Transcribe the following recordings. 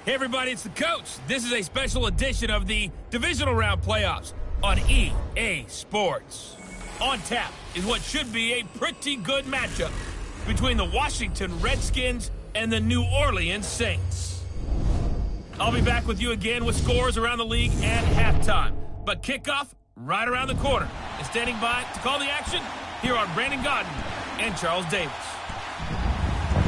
Hey everybody, it's the coach. This is a special edition of the divisional round playoffs on EA Sports. On tap is what should be a pretty good matchup between the Washington Redskins and the New Orleans Saints. I'll be back with you again with scores around the league at halftime. But kickoff right around the corner. And standing by to call the action, here are Brandon Godden and Charles Davis.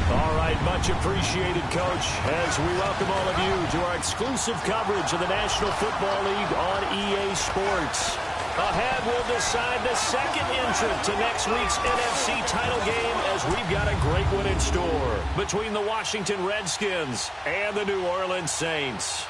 All right, much appreciated, Coach, as we welcome all of you to our exclusive coverage of the National Football League on EA Sports. Ahead, we'll decide the second entrant to next week's NFC title game as we've got a great one in store between the Washington Redskins and the New Orleans Saints.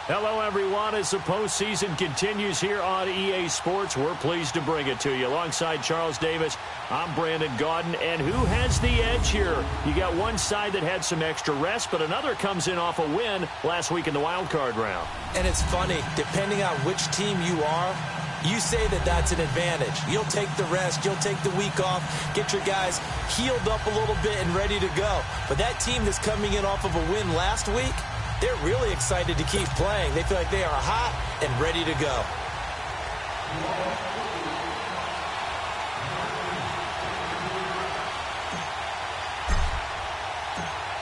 Hello, everyone. As the postseason continues here on EA Sports, we're pleased to bring it to you. Alongside Charles Davis, I'm Brandon Godden. And who has the edge here? You got one side that had some extra rest, but another comes in off a win last week in the wild card round. And it's funny, depending on which team you are, you say that that's an advantage. You'll take the rest, you'll take the week off, get your guys healed up a little bit and ready to go. But that team that's coming in off of a win last week, they're really excited to keep playing. They feel like they are hot and ready to go.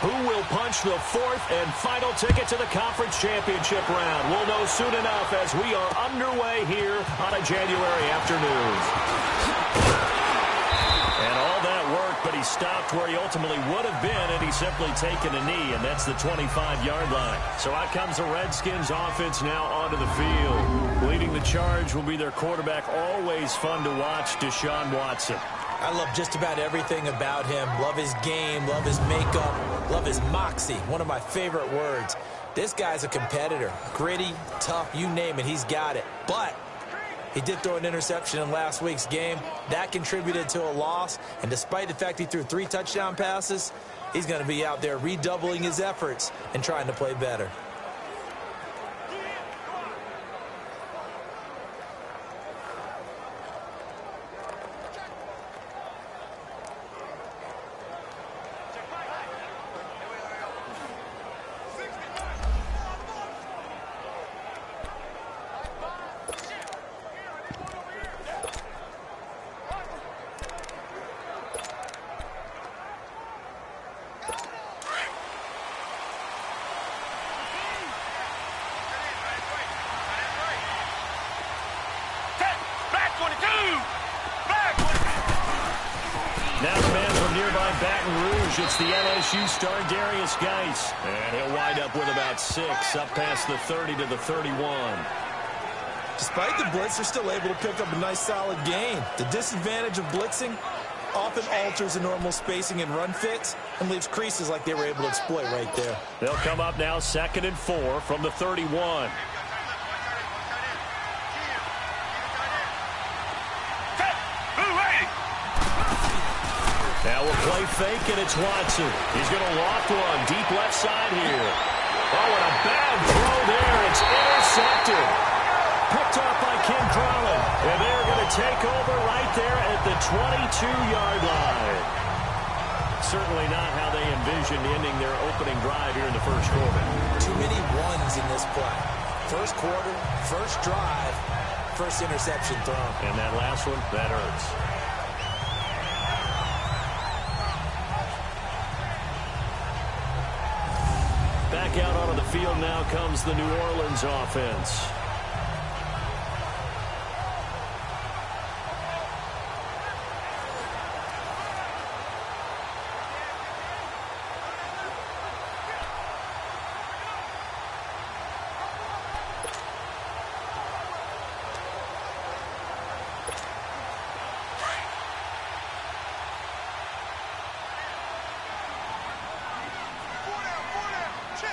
Who will punch the fourth and final ticket to the conference championship round? We'll know soon enough as we are underway here on a January afternoon. And all that work, but he stopped where he ultimately would have been, and he's simply taken a knee, and that's the 25-yard line. So out comes the Redskins offense now onto the field. Leading the charge will be their quarterback, always fun to watch, Deshaun Watson. I love just about everything about him. Love his game, love his makeup, love his moxie, one of my favorite words. This guy's a competitor. Gritty, tough, you name it, he's got it. But he did throw an interception in last week's game. That contributed to a loss. And despite the fact he threw 3 touchdown passes, he's going to be out there redoubling his efforts and trying to play better. Now the man from nearby Baton Rouge, it's the LSU star Darius Geis. And he'll wind up with about 6, up past the 30 to the 31. Despite the blitz, they're still able to pick up a nice solid gain. The disadvantage of blitzing often alters the normal spacing and run fits and leaves creases like they were able to exploit right there. They'll come up now 2nd and 4 from the 31. Now we'll play fake, and it's Watson. He's going to loft one deep left side here. Oh, and a bad throw there. It's intercepted. Picked off by Kim Carlin. And they're going to take over right there at the 22-yard line. Certainly not how they envisioned ending their opening drive here in the first quarter. Too many ones in this play. First quarter, first drive, first interception thrown. And that last one, that hurts. Back out onto the field now comes the New Orleans offense.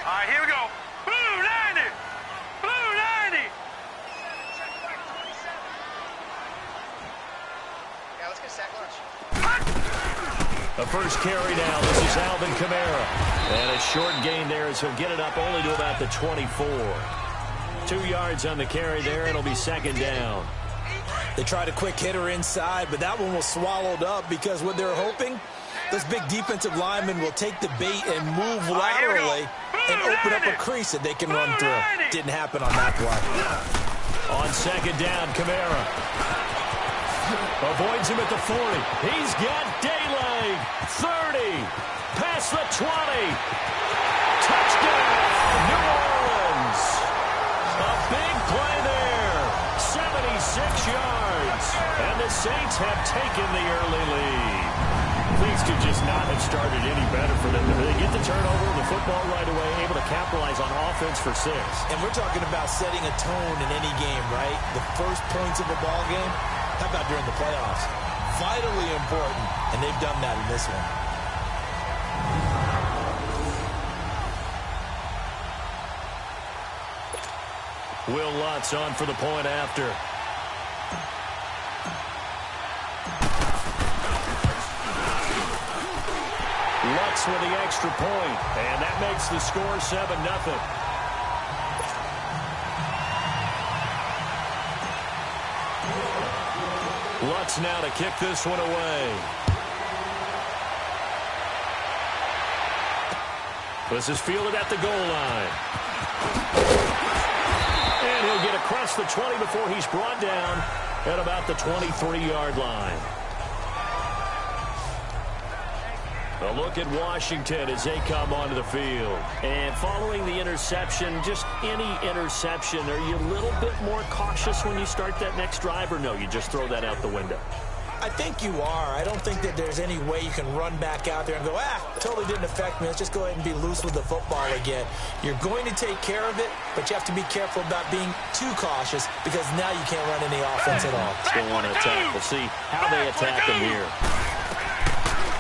All right, here we go. Blue 90! Blue 90! Yeah, let's get sack lunch. The first carry now. This is Alvin Kamara. And a short gain there as he'll get it up only to about the 24. 2 yards on the carry there. It'll be 2nd down. They tried a quick hitter inside, but that one was swallowed up because what they're hoping Those big defensive linemen will take the bait and move laterally and open up a crease that they can run through. Didn't happen on that play. On second down, Kamara avoids him at the 40. He's got daylight. 30. Past the 20. Touchdown, New Orleans. A big play there. 76 yards. And the Saints have taken the early lead. Things could just not have started any better for them. They get the turnover, the football right away, able to capitalize on offense for 6. And we're talking about setting a tone in any game, right? The first points of a ball game, how about during the playoffs? Vitally important, and they've done that in this one. Will Lutz on for the point after. Lutz with the extra point, and that makes the score 7-0. Lutz now to kick this one away. This is fielded at the goal line. And he'll get across the 20 before he's brought down at about the 23-yard line. A look at Washington as they come onto the field. And following the interception, just any interception, are you a little bit more cautious when you start that next drive, or no, you just throw that out the window? I think you are. I don't think that there's any way you can run back out there and go, totally didn't affect me. Let's just go ahead and be loose with the football again. You're going to take care of it, but you have to be careful about being too cautious because now you can't run any offense at all. Still want to attack. We'll see how they attack them here.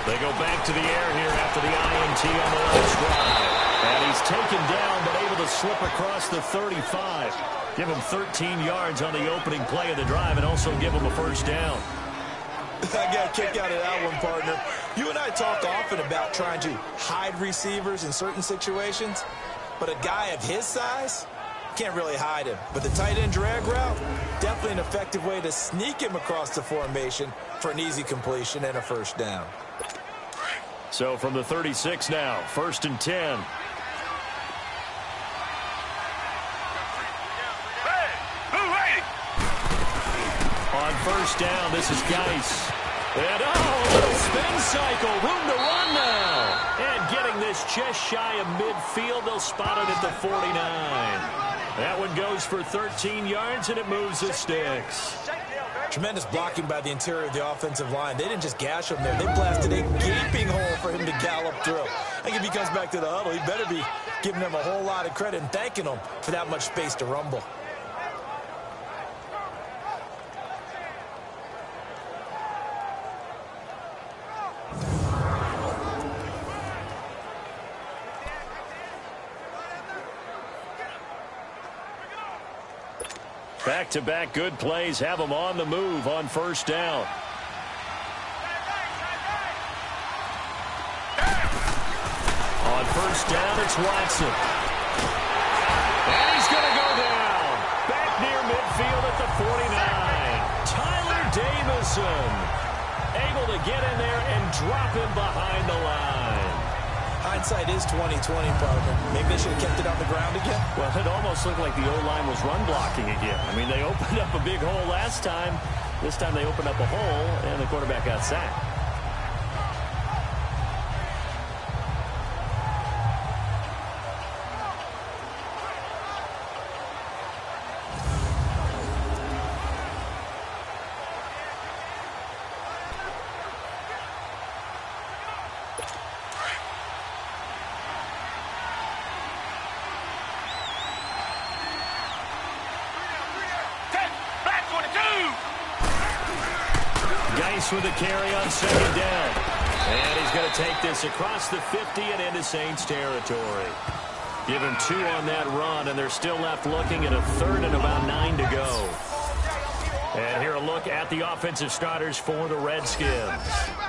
They go back to the air here after the INT on the last drive. And he's taken down but able to slip across the 35. Give him 13 yards on the opening play of the drive and also give him a first down. I got a kick out of that one, partner. You and I talk often about trying to hide receivers in certain situations, but a guy of his size can't really hide him. But the tight end drag route, definitely an effective way to sneak him across the formation for an easy completion and a first down. So from the 36 now, 1st and 10. On first down, this is Geis. And little spin cycle, room to run now. And getting this just shy of midfield, they'll spot it at the 49. That one goes for 13 yards, and it moves the sticks. Tremendous blocking by the interior of the offensive line. They didn't just gash him there. They blasted a gaping hole for him to gallop through. I think if he comes back to the huddle, he better be giving them a whole lot of credit and thanking them for that much space to rumble. Back-to-back good plays have them on the move on first down. On first down, it's Watson. And he's going to go down. Back near midfield at the 49. Tyler Davison able to get in there and drop him behind the line. Hindsight is 20/20, partner. Maybe they should have kept it on the ground again. Well, it almost looked like the O-line was run blocking again. I mean, they opened up a big hole last time. This time they opened up a hole, and the quarterback got sacked. With a carry on second down. And he's going to take this across the 50 and into Saints territory. Give him 2 on that run, and they're still left looking at a 3rd and about 9 to go. And here a look at the offensive starters for the Redskins.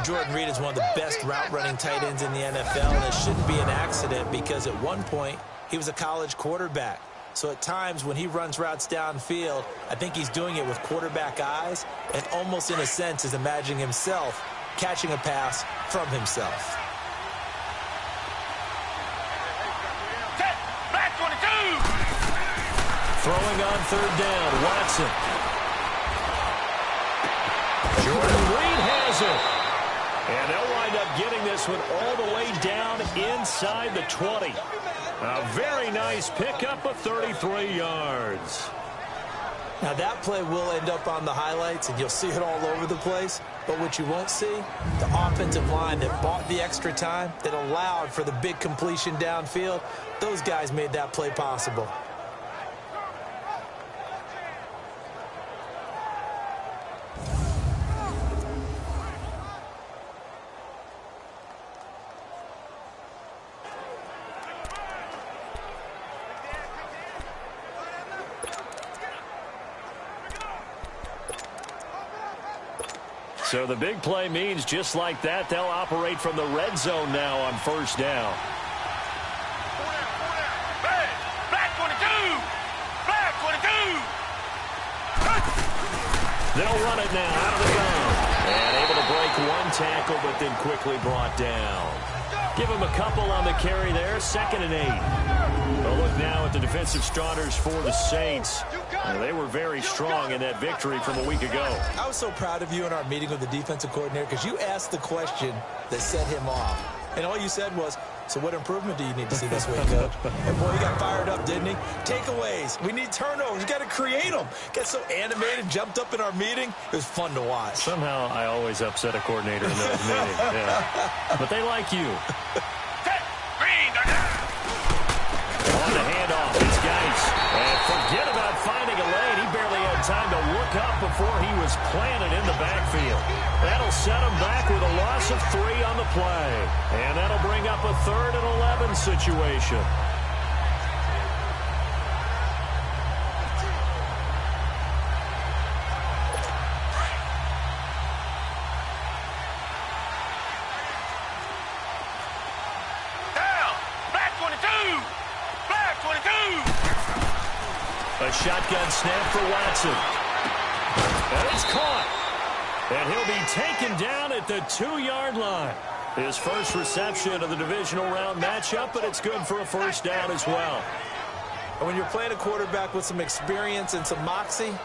Jordan Reed is one of the best route-running tight ends in the NFL, and it shouldn't be an accident because at one point he was a college quarterback. So at times when he runs routes downfield, I think he's doing it with quarterback eyes and almost in a sense is imagining himself catching a pass from himself. Black 22! Throwing on third down, Watson. Jordan Reed has it. And they'll wind up getting this one all the way down inside the 20. A very nice pickup of 33 yards. Now, that play will end up on the highlights, and you'll see it all over the place. But what you won't see, the offensive line that bought the extra time, that allowed for the big completion downfield, those guys made that play possible. So the big play means just like that, they'll operate from the red zone now on first down. Black 22! Black 22! They'll run it now out of the gun. And able to break one tackle, but then quickly brought down. Give him a couple on the carry there, 2nd and 8. We'll look now at the defensive starters for the Saints. They were very strong in that victory from a week ago. I was so proud of you in our meeting with the defensive coordinator because you asked the question that set him off. And all you said was, so what improvement do you need to see this week, Coach? And boy, he got fired up, didn't he? Takeaways. We need turnovers. You got to create them. Got so animated, jumped up in our meeting. It was fun to watch. Somehow I always upset a coordinator in those meetings. Yeah. But they like you. On the handoff, it's Geis. And forget about finding a lane. He barely had time to look up before he was planted in the backfield. That'll set him back with a loss of 3 on the play. And that'll bring up a 3rd and 11 situation. A shotgun snap for Watson. And it's caught. And he'll be taken down at the 2-yard line. His first reception of the divisional round matchup, but it's good for a first down as well. And when you're playing a quarterback with some experience and some moxie,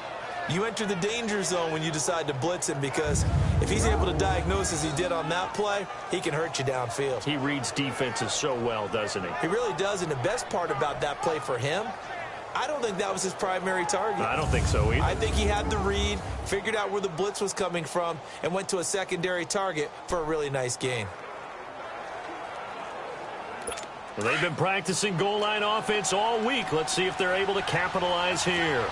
you enter the danger zone when you decide to blitz him, because if he's able to diagnose as he did on that play, he can hurt you downfield. He reads defenses so well, doesn't he? He really does, and the best part about that play for him, I don't think that was his primary target. I don't think so either. I think he had the read, figured out where the blitz was coming from, and went to a secondary target for a really nice gain. Well, they've been practicing goal line offense all week. Let's see if they're able to capitalize here.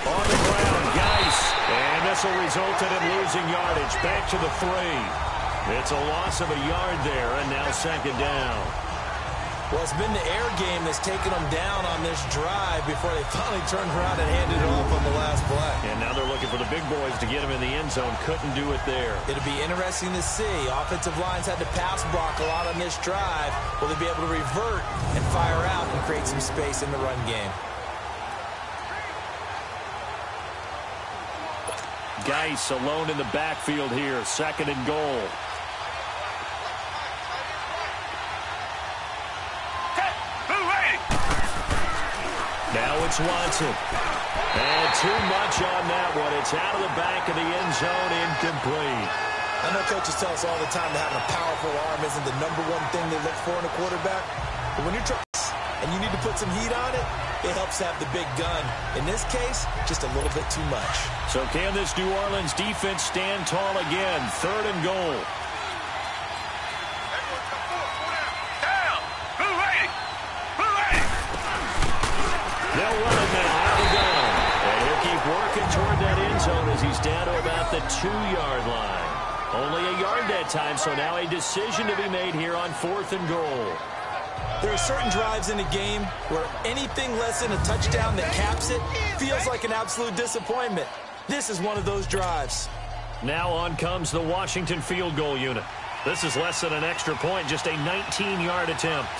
On the ground, Geis. And this will result in him losing yardage. Back to the 3. It's a loss of a yard there, and now 2nd down. Well, it's been the air game that's taken them down on this drive before they finally turned around and handed it off on the last play. And now they're looking for the big boys to get him in the end zone. Couldn't do it there. It'll be interesting to see. Offensive lines had to pass block a lot on this drive. Will they be able to revert and fire out and create some space in the run game? Geis alone in the backfield here. 2nd and goal. Now it's Watson. And too much on that one. It's out of the back of the end zone, incomplete. I know coaches tell us all the time that having a powerful arm isn't the #1 thing they look for in a quarterback. But when you're trying and you need to put some heat on it, it helps to have the big gun. In this case, just a little bit too much. So can this New Orleans defense stand tall again? 3rd and goal. They'll run it now out of the gun. And he'll keep working toward that end zone as he's down to about the 2-yard line. Only a yard that time, so now a decision to be made here on 4th and goal. There are certain drives in a game where anything less than a touchdown that caps it feels like an absolute disappointment. This is one of those drives. Now on comes the Washington field goal unit. This is less than an extra point, just a 19-yard attempt.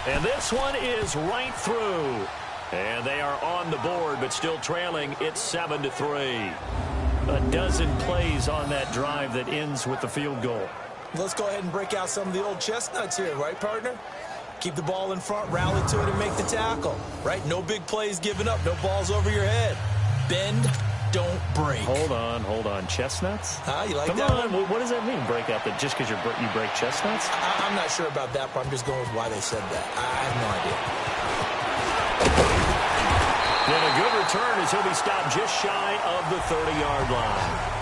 And this one is right through. And they are on the board, but still trailing. It's 7-3. A dozen plays on that drive that ends with the field goal. Let's go ahead and break out some of the old chestnuts here, right, partner? Keep the ball in front, rally to it, and make the tackle, right? No big plays given up, no balls over your head. Bend, don't break. Hold on. Chestnuts? You like Come that on. one? What does that mean, break out? That just because you break chestnuts? I'm not sure about that, but I'm just going with why they said that. I have no idea. Then a good return as he'll be stopped just shy of the 30-yard line.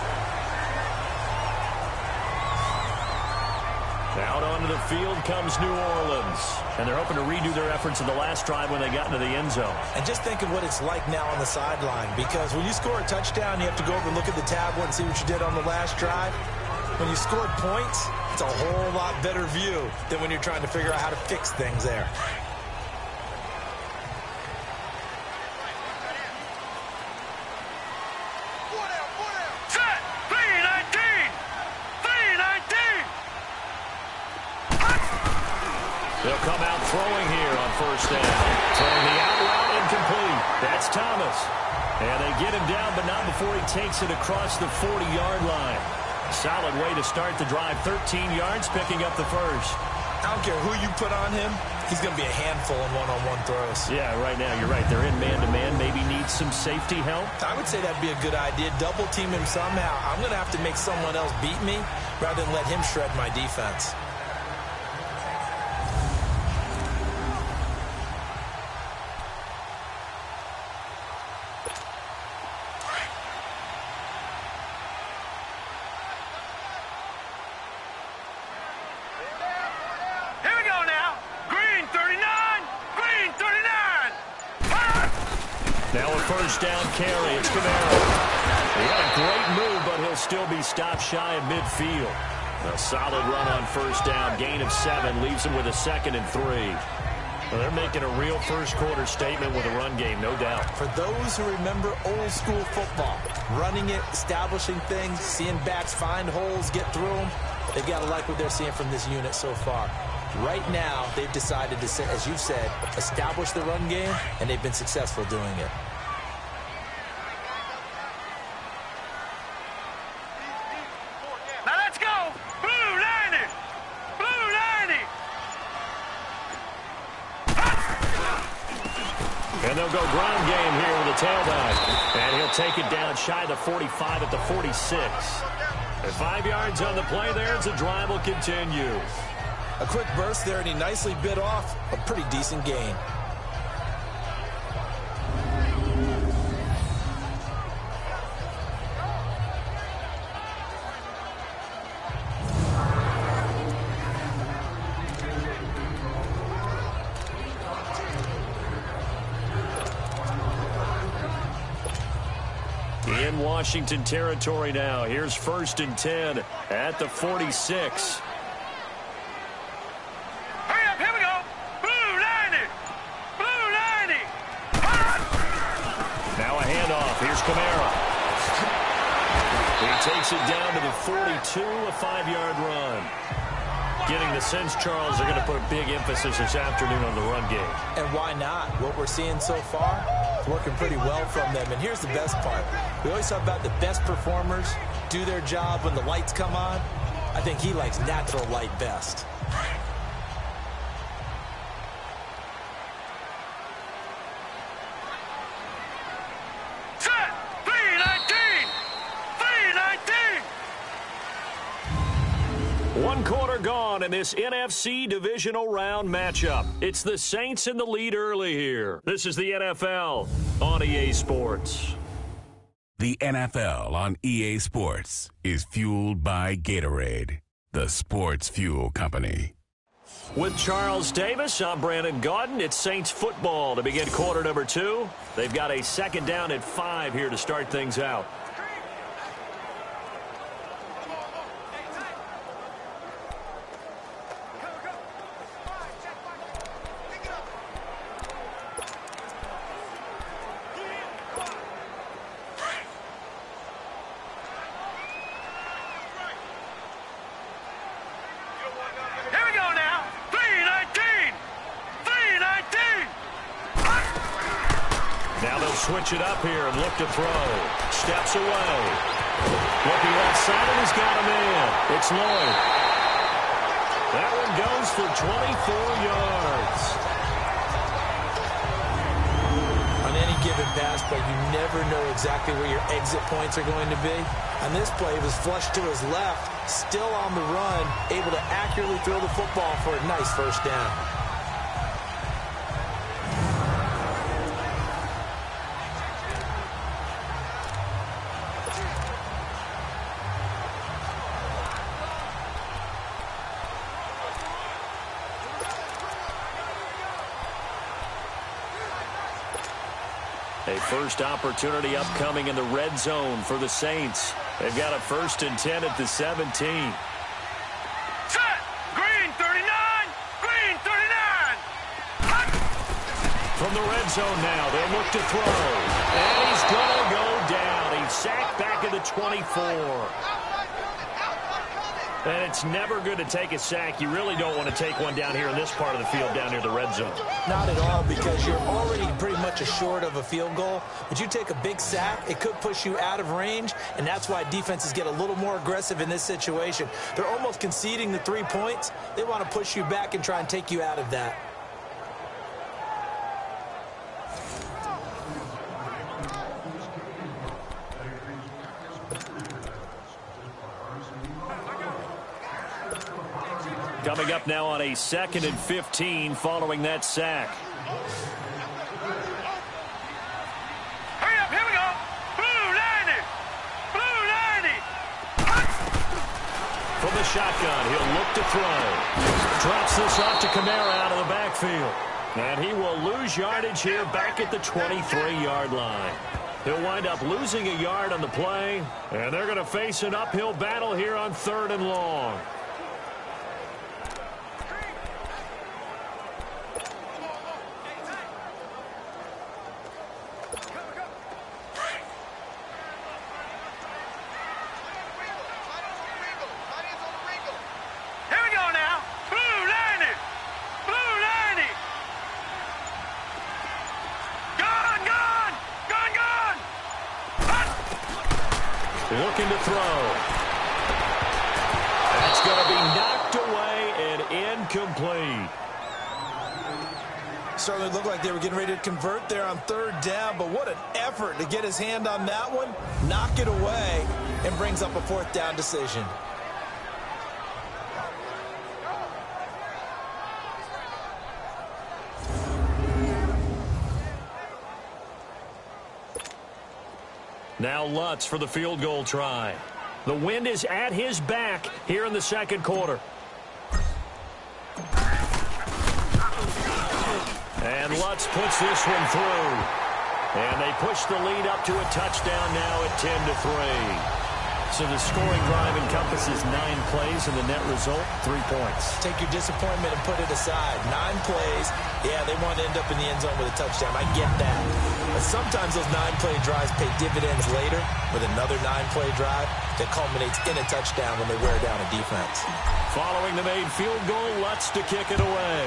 Out onto the field comes New Orleans. And they're hoping to redo their efforts in the last drive when they got into the end zone. And just think of what it's like now on the sideline. Because when you score a touchdown, you have to go over and look at the tablet and see what you did on the last drive. When you scored points, it's a whole lot better view than when you're trying to figure out how to fix things there. They'll come out throwing here on first down. Throwing the out route incomplete. That's Thomas. And they get him down, but not before he takes it across the 40-yard line. Solid way to start the drive. 13 yards, picking up the first. I don't care who you put on him. He's going to be a handful in one-on-one throws. Yeah, right now, you're right. They're in man-to-man. Maybe needs some safety help. I would say that'd be a good idea. Double team him somehow. I'm going to have to make someone else beat me rather than let him shred my defense. Now a first down carry. It's Camaro. He had a great move, but he'll still be stopped shy of midfield. A solid run on first down. Gain of 7 leaves him with a 2nd and 3. Well, they're making a real first-quarter statement with a run game, no doubt. For those who remember old-school football, running it, establishing things, seeing backs find holes, get through them, they've got to like what they're seeing from this unit so far. Right now, they've decided to, as you've said, establish the run game, and they've been successful doing it. Now let's go! Blue 90! Blue 90! And they'll go ground game here with a tailback. And he'll take it down shy of the 45 at the 46. And 5 yards on the play there as the drive will continue. A quick burst there, and he nicely bit off a pretty decent gain. In Washington territory now. Here's 1st and 10 at the 46. Camaro. He takes it down to the 42, a 5-yard run. Getting the sense, Charles, they're going to put a big emphasis this afternoon on the run game. And why not? What we're seeing so far is working pretty well from them. And here's the best part. We always talk about the best performers do their job when the lights come on. I think he likes natural light best. One quarter gone in this NFC divisional round matchup. It's the Saints in the lead early here. This is the NFL on EA Sports. The NFL on EA Sports is fueled by Gatorade, the sports fuel company. With Charles Davis, I'm Brandon Gaudin. It's Saints football to begin quarter number 2. They've got a 2nd down at 5 here to start things out. Now they'll switch it up here and look to throw. Steps away. Looking left side, and he's got him in. It's Lloyd. That one goes for 24 yards. On any given pass play, you never know exactly where your exit points are going to be. On this play, he was flushed to his left, still on the run, able to accurately throw the football for a nice first down. A first opportunity upcoming in the red zone for the Saints. They've got a 1st and 10 at the 17. Set! Green 39! Green 39! Hot! From the red zone now, they'll look to throw. And he's going to go down. He's sacked back at the 24. And it's never good to take a sack. You really don't want to take one down here in this part of the field down near the red zone. Not at all, because you're already pretty much assured of a field goal. But you take a big sack, it could push you out of range, and that's why defenses get a little more aggressive in this situation. They're almost conceding the 3 points. They want to push you back and try and take you out of that. Coming up now on a 2nd and 15 following that sack. Hurry up, here we go! Blue 90! Blue 90! Hot! From the shotgun, he'll look to throw. Drops this off to Kamara out of the backfield. And he will lose yardage here back at the 23-yard line. He'll wind up losing a yard on the play, and they're going to face an uphill battle here on 3rd and long. Looking to throw. That's going to be knocked away and incomplete. Certainly looked like they were getting ready to convert there on 3rd down, but what an effort to get his hand on that one, knock it away, and brings up a 4th down decision. Now Lutz for the field goal try. The wind is at his back here in the 2nd quarter. And Lutz puts this one through. And they push the lead up to a touchdown now at 10-3. So the scoring drive encompasses 9 plays, and the net result, 3 points. Take your disappointment and put it aside. 9 plays. Yeah, they want to end up in the end zone with a touchdown. I get that. But sometimes those 9-play drives pay dividends later with another 9-play drive that culminates in a touchdown when they wear down a defense. Following the made field goal, Lutz to kick it away.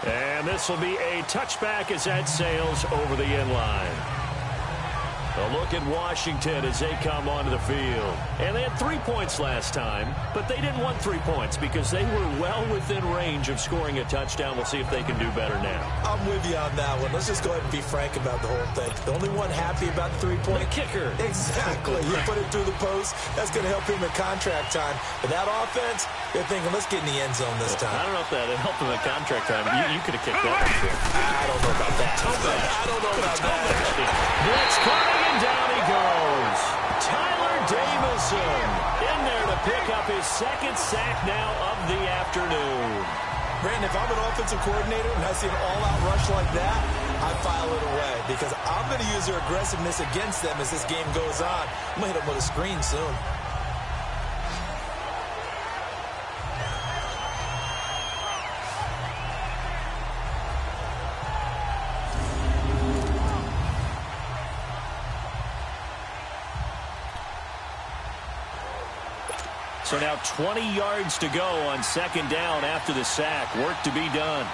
And this will be a touchback as that sails over the end line. A look at Washington as they come onto the field. And they had 3 points last time, but they didn't want 3 points because they were well within range of scoring a touchdown. We'll see if they can do better now. I'm with you on that one. Let's just go ahead and be frank about the whole thing. The only one happy about the 3-point? The kicker. Exactly. You put it through the post. That's going to help him in contract time. But that offense, they're thinking, let's get in the end zone this time. I don't know if that helped him in contract time. You could have kicked that one, too. I don't know about that. I don't know about that. Blitz coming, and down he goes. Tyler Davison in there to pick up his 2nd sack now of the afternoon. Brandon, if I'm an offensive coordinator and I see an all-out rush like that, I file it away because I'm going to use their aggressiveness against them as this game goes on. I'm going to hit them with a screen soon. So now 20 yards to go on 2nd down after the sack. Work to be done.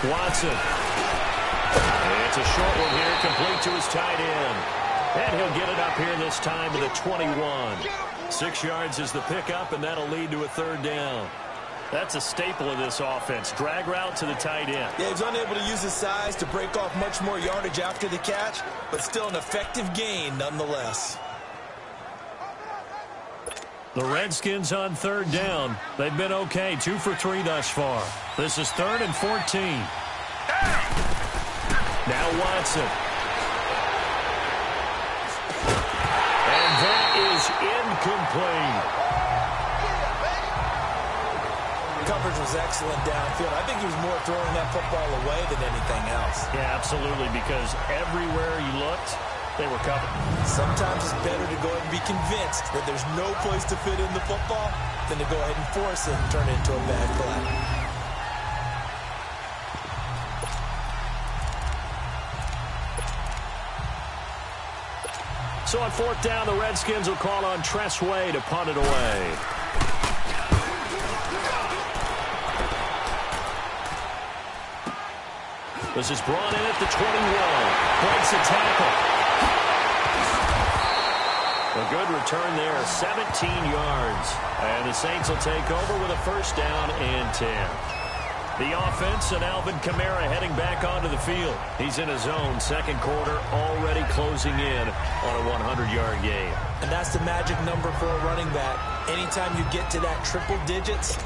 Watson. And it's a short one here, complete to his tight end. And he'll get it up here this time to the 21. 6 yards is the pickup, and that'll lead to a third down. That's a staple of this offense. Drag route to the tight end. Yeah, he's unable to use his size to break off much more yardage after the catch, but still an effective gain nonetheless. The Redskins on third down. They've been okay, 2 for 3 thus far. This is 3rd and 14. Now Watson. And that is incomplete. Coverage was excellent downfield. I think he was more throwing that football away than anything else. Yeah, absolutely, because everywhere he looked, they were covered. Sometimes It's better to go ahead and be convinced that there's no place to fit in the football than to go ahead and force it and turn it into a bad play. So on 4th down, the Redskins will call on Tress Way to punt it away. This is brought in at the 21. Breaks a tackle. A good return there, 17 yards. And the Saints will take over with a 1st down and 10. The offense and Alvin Kamara heading back onto the field. He's in his zone, 2nd quarter, already closing in on a 100-yard game. And that's the magic number for a running back. Anytime you get to that triple digits,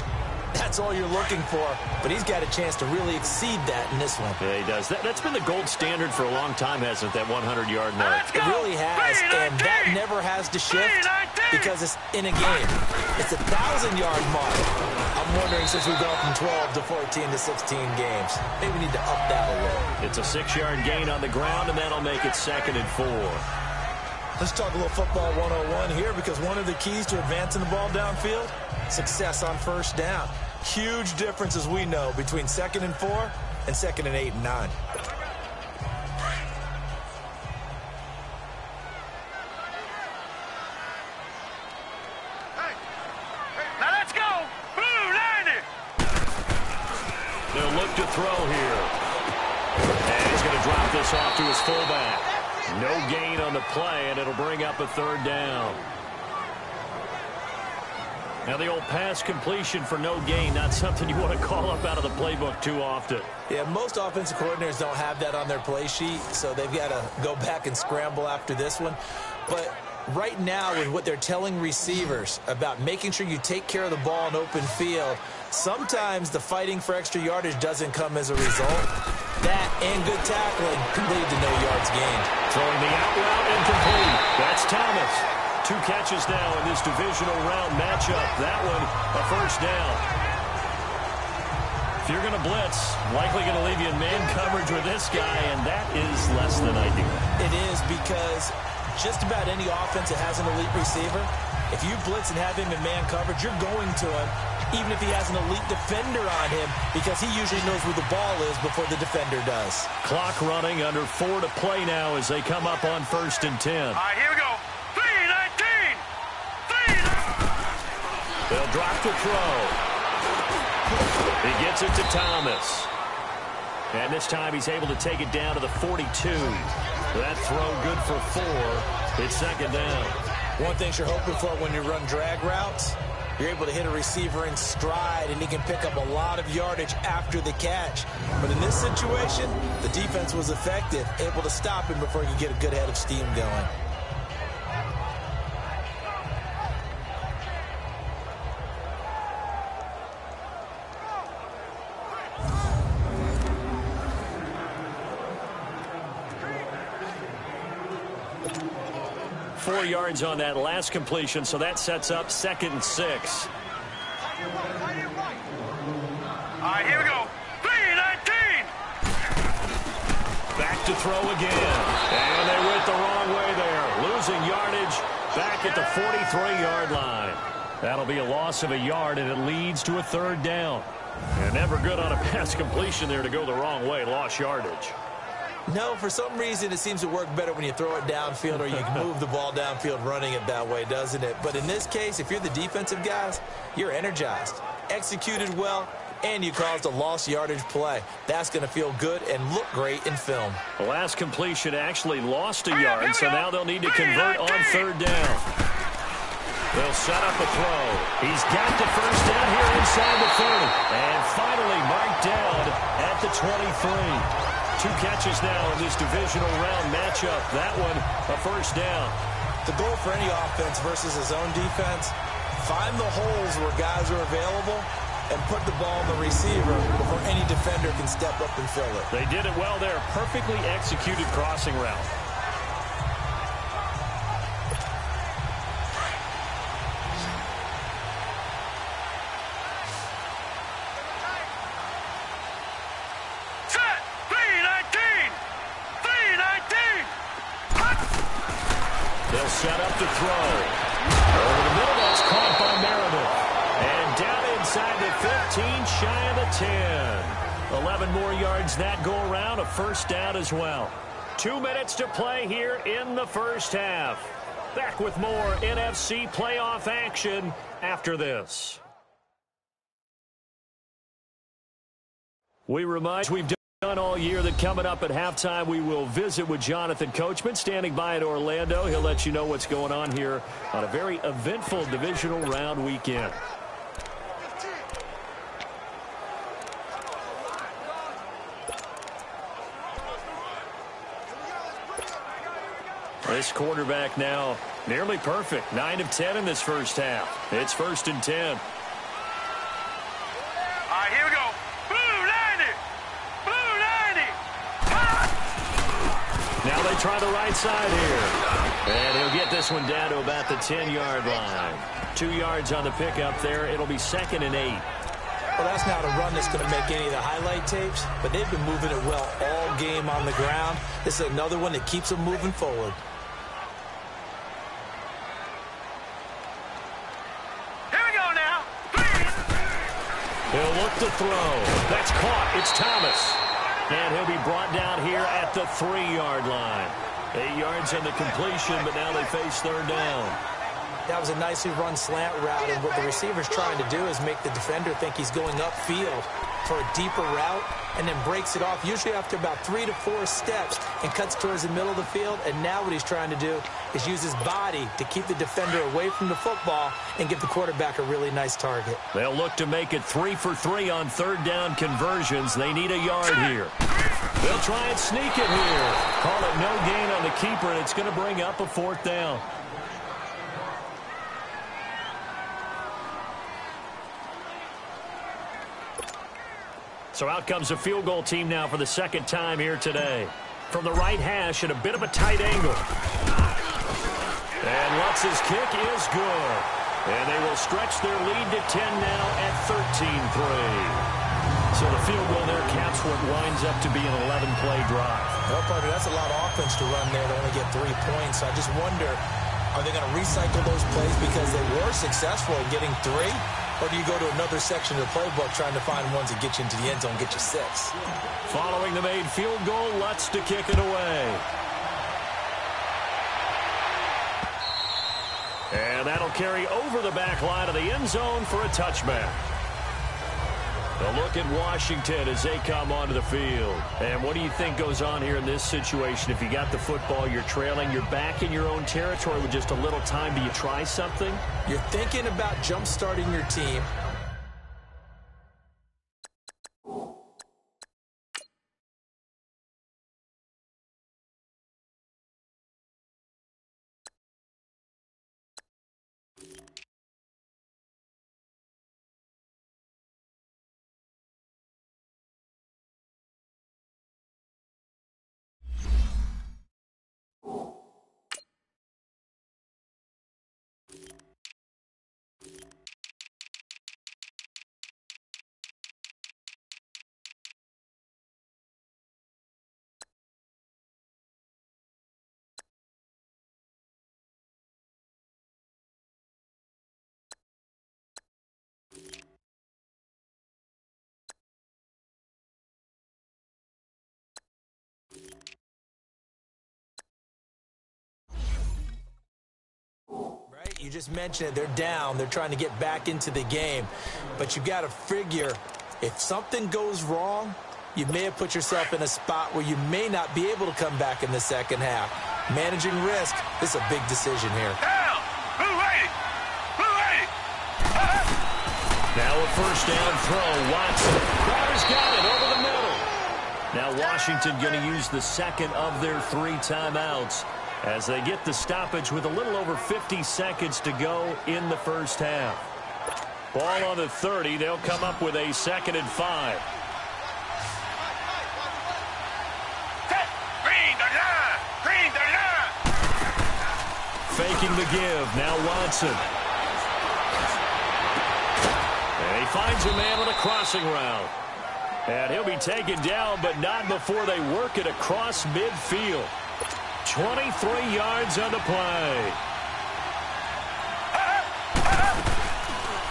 that's all you're looking for. But he's got a chance to really exceed that in this one. Yeah, he does. That's been the gold standard for a long time, hasn't it, that 100-yard mark? It really has, and that never has to shift because it's in a game. It's a 1,000-yard mark. I'm wondering, since we've gone from 12 to 14 to 16 games, maybe we need to up that a little. It's a 6-yard gain on the ground, and that'll make it 2nd and 4. Let's talk a little football 101 here, because one of the keys to advancing the ball downfield, success on 1st down. Huge difference, as we know, between 2nd and 4 and 2nd and 8 and 9. Now let's go. Blue 90. They'll look to throw here. And he's going to drop this off to his fullback. No gain on the play, and it'll bring up a 3rd down. Now the old pass completion for no gain, not something you want to call up out of the playbook too often. Yeah, most offensive coordinators don't have that on their play sheet, so they've got to go back and scramble after this one. But right now, with what they're telling receivers about making sure you take care of the ball in open field, sometimes the fighting for extra yardage doesn't come as a result. That and good tackling can lead to no yards gained. Throwing the out route incomplete. That's Thomas. 2 catches now in this divisional round matchup. That one, a 1st down. If you're going to blitz, likely going to leave you in man coverage with this guy, and that is less than ideal. It is, because just about any offense that has an elite receiver, if you blitz and have him in man coverage, you're going to him, even if he has an elite defender on him, because he usually knows where the ball is before the defender does. Clock running, under 4 to play now as they come up on 1st and 10. All right, here we go. 3-19. They'll drop to throw. He gets it to Thomas. And this time he's able to take it down to the 42. That throw good for 4. It's 2nd down. One thing you're hoping for when you run drag routes, you're able to hit a receiver in stride, and he can pick up a lot of yardage after the catch. But in this situation, the defense was effective, able to stop him before he could get a good head of steam going. Four yards on that last completion, so that sets up 2nd and 6. All right, here we go. 3-19. Back to throw again. And they went the wrong way there. Losing yardage back at the 43-yard line. That'll be a loss of a yard, and it leads to a 3rd down. And never good on a pass completion there to go the wrong way. Lost yardage. No, for some reason it seems to work better when you throw it downfield, or you can move the ball downfield running it that way, doesn't it? But in this case, if you're the defensive guys, you're energized, executed well, and you caused a lost yardage play. That's going to feel good and look great in film. The last completion actually lost a yard, so now they'll need to convert on third down. They'll set up a throw. He's got the first down here inside the 30. And finally marked down at the 23. 2 catches now in this divisional round matchup. That one, a first down. The goal for any offense versus a zone defense, find the holes where guys are available and put the ball in the receiver before any defender can step up and fill it. They did it well there. Perfectly executed crossing route. They'll set up the throw. Over the middle, that's caught by Meredith. And down inside the 15, shy of the 10. 11 more yards that go around, a first down as well. 2 minutes to play here in the first half. Back with more NFC playoff action after this. We remind we've done all year that coming up at halftime we will visit with Jonathan Coachman standing by in Orlando. He'll let you know what's going on here on a very eventful divisional round weekend. This quarterback now nearly perfect. 9 of 10 in this first half. It's 1st and 10. All right, here we go. Blue 90. Blue 90. Now they try the right side here. And he'll get this one down to about the 10-yard line. 2 yards on the pickup there. It'll be 2nd and 8. Well, that's not a run that's going to make any of the highlight tapes, but they've been moving it well all game on the ground. This is another one that keeps them moving forward. He'll look to throw. That's caught. It's Thomas. And he'll be brought down here at the 3-yard line. 8 yards on the completion, but now they face third down. That was a nicely run slant route, and what the receiver's trying to do is make the defender think he's going upfield for a deeper route and then breaks it off, usually after about 3 to 4 steps, and cuts towards the middle of the field. And now what he's trying to do is use his body to keep the defender away from the football and give the quarterback a really nice target. They'll look to make it 3 for 3 on third down conversions. They need a yard here. They'll try and sneak it here. Call it no gain on the keeper, and it's going to bring up a 4th down. So out comes a field goal team now for the 2nd time here today. From the right hash at a bit of a tight angle. And Lutz's kick is good. And they will stretch their lead to 10 now at 13-3. So the field goal there caps what winds up to be an 11-play drive. Well, partner, that's a lot of offense to run there to only get 3 points. I just wonder, are they going to recycle those plays because they were successful in getting 3? Or do you go to another section of the playbook trying to find ones that get you into the end zone, get you 6? Following the made field goal, Lutz to kick it away. And that'll carry over the back line of the end zone for a touchback. A look at Washington as they come onto the field. And what do you think goes on here in this situation? If you got the football, you're trailing, you're back in your own territory with just a little time. Do you try something? You're thinking about jump-starting your team. You just mentioned it. They're down. They're trying to get back into the game. But you've got to figure If something goes wrong, you may have put yourself in a spot where you may not be able to come back in the second half. Managing risk is a big decision here. Down. Blue 80. Blue 80. Now a first down throw. Watson. Crowder's got it over the middle. Now Washington going to use the second of their 3 timeouts as they get the stoppage with a little over 50 seconds to go in the first half. Ball on the 30. They'll come up with a 2nd and 5. Green the line. Green the line. Faking the give. Now Watson. And he finds a man on a crossing route. And he'll be taken down, but not before they work it across midfield. 23 yards on the play.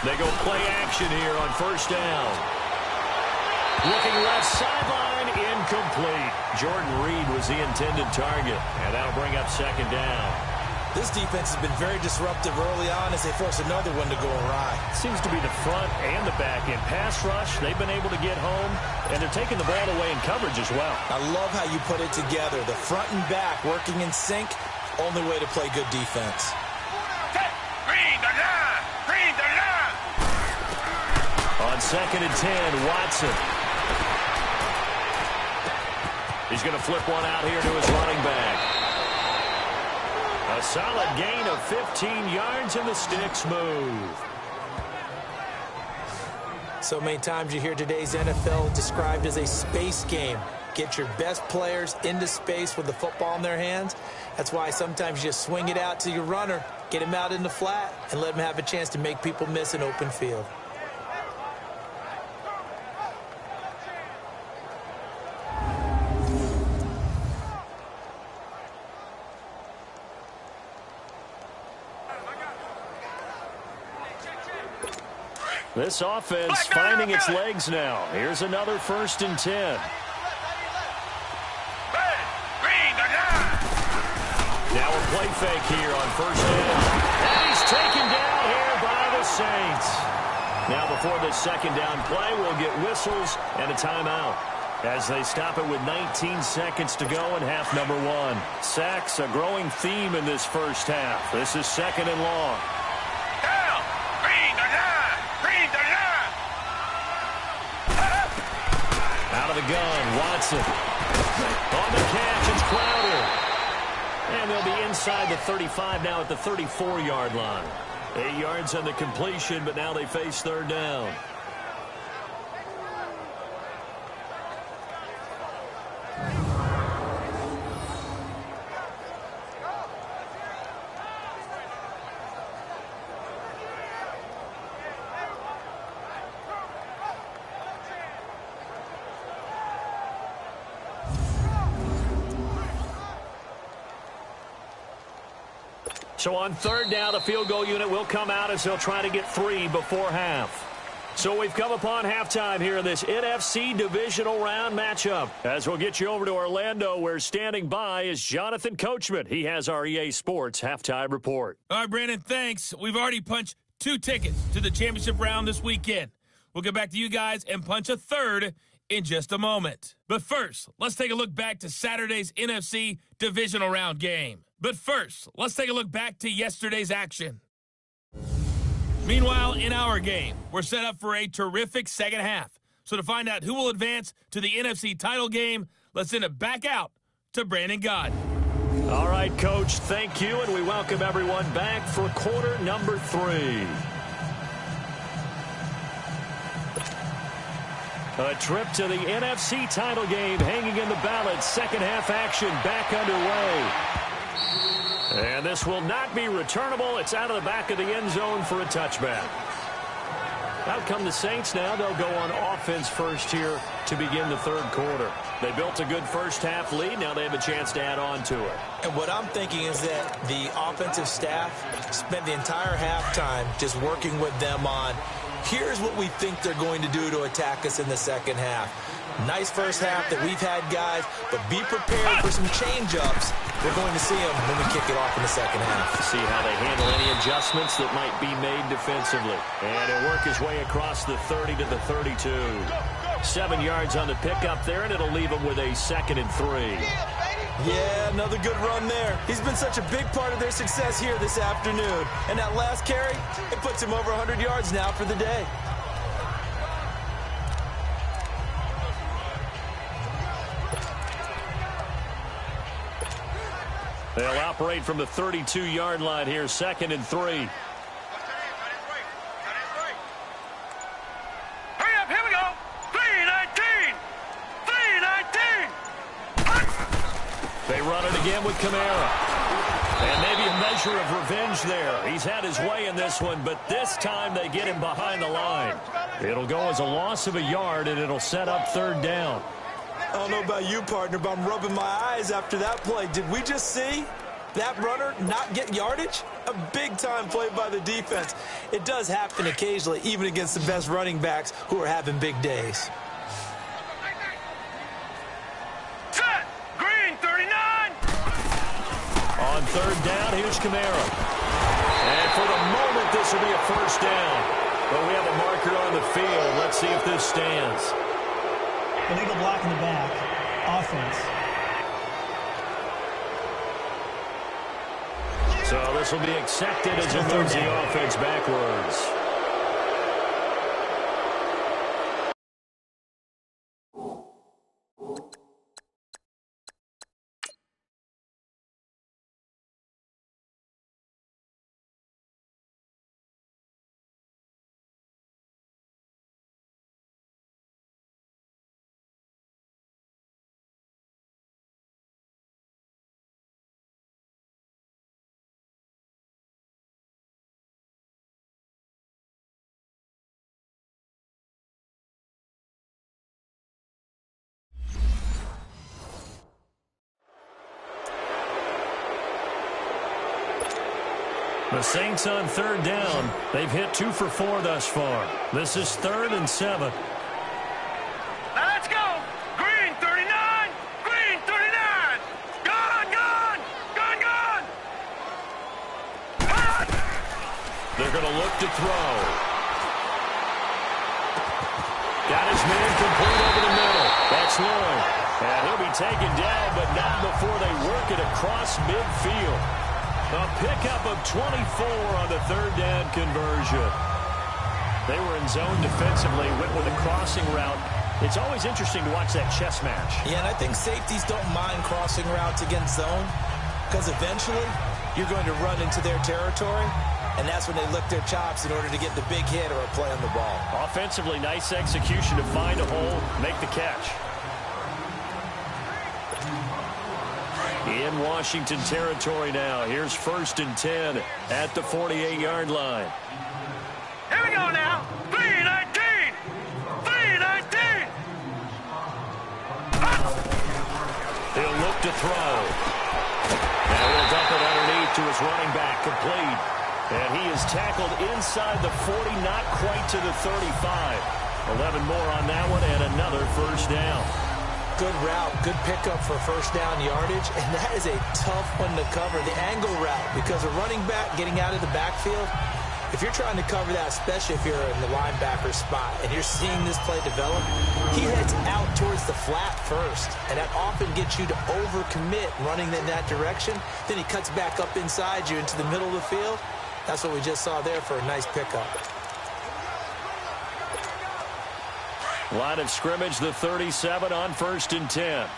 They go play action here on first down. Looking left sideline, incomplete. Jordan Reed was the intended target, and that'll bring up 2nd down. This defense has been very disruptive early on as they force another one to go awry. Seems to be the front and the back end. Pass rush, they've been able to get home, and they're taking the ball away in coverage as well. I love how you put it together. The front and back working in sync, only way to play good defense. Green the line. Green the line. On 2nd and 10, Watson. He's going to flip one out here to his running back. A solid gain of 15 yards, and the sticks move. So many times you hear today's NFL described as a space game. Get your best players into space with the football in their hands. That's why sometimes you just swing it out to your runner, get him out in the flat, and let him have a chance to make people miss an open field. This offense finding its legs now. Here's another 1st and 10. Now a play fake here on first down. And he's taken down here by the Saints. Now before this 2nd down play, we'll get whistles and a timeout as they stop it with 19 seconds to go in half number 1. Sacks, a growing theme in this first half. This is 2nd and long. Out of the gun, Watson. On the catch, it's Crowder. And they'll be inside the 35 now at the 34-yard line. 8 yards on the completion, but now they face 3rd down. So on 3rd down, the field goal unit will come out as they'll try to get 3 before half. So we've come upon halftime here in this NFC divisional round matchup. As we'll get you over to Orlando, where standing by is Jonathan Coachman. He has our EA Sports halftime report. All right, Brandon, thanks. We've already punched 2 tickets to the championship round this weekend. We'll get back to you guys and punch a 3rd in just a moment. But first, let's take a look back to Saturday's NFC divisional round game. But first, let's take a look back to yesterday's action. Meanwhile, in our game, we're set up for a terrific second half. So to find out who will advance to the NFC title game, let's send it back out to Brandon Gaudin. All right, Coach, thank you, and we welcome everyone back for quarter number 3. A trip to the NFC title game hanging in the balance. Second half action back underway. And this will not be returnable. It's out of the back of the end zone for a touchback. Out come the Saints now. They'll go on offense first here to begin the 3rd quarter. They built a good first half lead. Now they have a chance to add on to it. And what I'm thinking is that the offensive staff spent the entire halftime just working with them on, here's what we think they're going to do to attack us in the second half. Nice first half that we've had, guys, but be prepared for some change-ups. We're going to see them when we kick it off in the second half. See how they handle any adjustments that might be made defensively. And he'll work his way across the 30 to the 32. 7 yards on the pickup there, and it'll leave him with a 2nd and 3. Yeah, another good run there. He's been such a big part of their success here this afternoon. And that last carry, it puts him over 100 yards now for the day. They'll operate from the 32-yard line here, 2nd and 3. Hurry up, here we go. 319. 319. They run it again with Kamara. And maybe a measure of revenge there. He's had his way in this one, but this time they get him behind the line. It'll go as a loss of a yard, and it'll set up 3rd down. I don't know about you, partner, but I'm rubbing my eyes after that play. Did we just see that runner not get yardage? A big-time play by the defense. It does happen occasionally, even against the best running backs who are having big days. Set. Green 39. On 3rd down, here's Kamara. And for the moment, this will be a 1st down. But we have a marker on the field. Let's see if this stands. Illegal block in the back. Offense. So this will be accepted as it moves the offense backwards. The Saints on 3rd down. They've hit 2 for 4 thus far. This is 3rd and 7. Now let's go. Green 39. Green 39. Gone, gone. Gone, gone. Hot. They're going to look to throw. Got his man complete over the middle. That's Lloyd. And he'll be taken down, but not before they work it across midfield. A pickup of 24 on the 3rd down conversion. They were in zone defensively, went with a crossing route. It's always interesting to watch that chess match. Yeah, and I think safeties don't mind crossing routes against zone because eventually you're going to run into their territory, and that's when they lick their chops in order to get the big hit or a play on the ball. Offensively, nice execution to find a hole, make the catch. In Washington territory now. Here's 1st and 10 at the 48-yard line. Here we go now. 319. 319. He'll look to throw. Now he'll dump it underneath to his running back, complete. And he is tackled inside the 40, not quite to the 35. 11 more on that one, and another 1st down. Good route, good pickup for 1st down yardage, and that is a tough one to cover, the angle route, because a running back getting out of the backfield, if you're trying to cover that, especially if you're in the linebacker spot and you're seeing this play develop, he heads out towards the flat first, and that often gets you to overcommit running in that direction. Then he cuts back up inside you into the middle of the field. That's what we just saw there for a nice pickup. Line of scrimmage, the 37 on 1st and 10.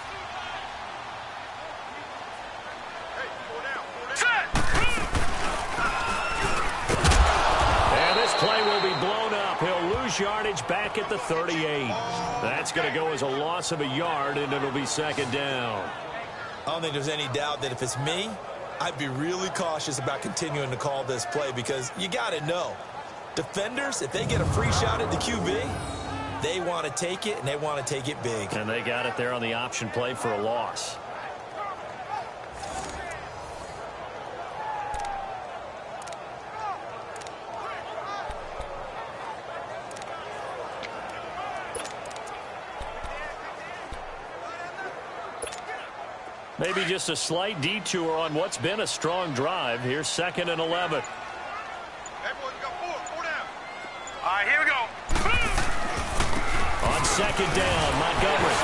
And this play will be blown up. He'll lose yardage back at the 38. That's going to go as a loss of a yard, and it'll be 2nd down. I don't think there's any doubt that if it's me, I'd be really cautious about continuing to call this play because you got to know, defenders, if they get a free shot at the QB, they want to take it, and they want to take it big. And they got it there on the option play for a loss. Maybe just a slight detour on what's been a strong drive. Here's 2nd and 11. Everyone got four down. All right, here we go. On 2nd down, Montgomery.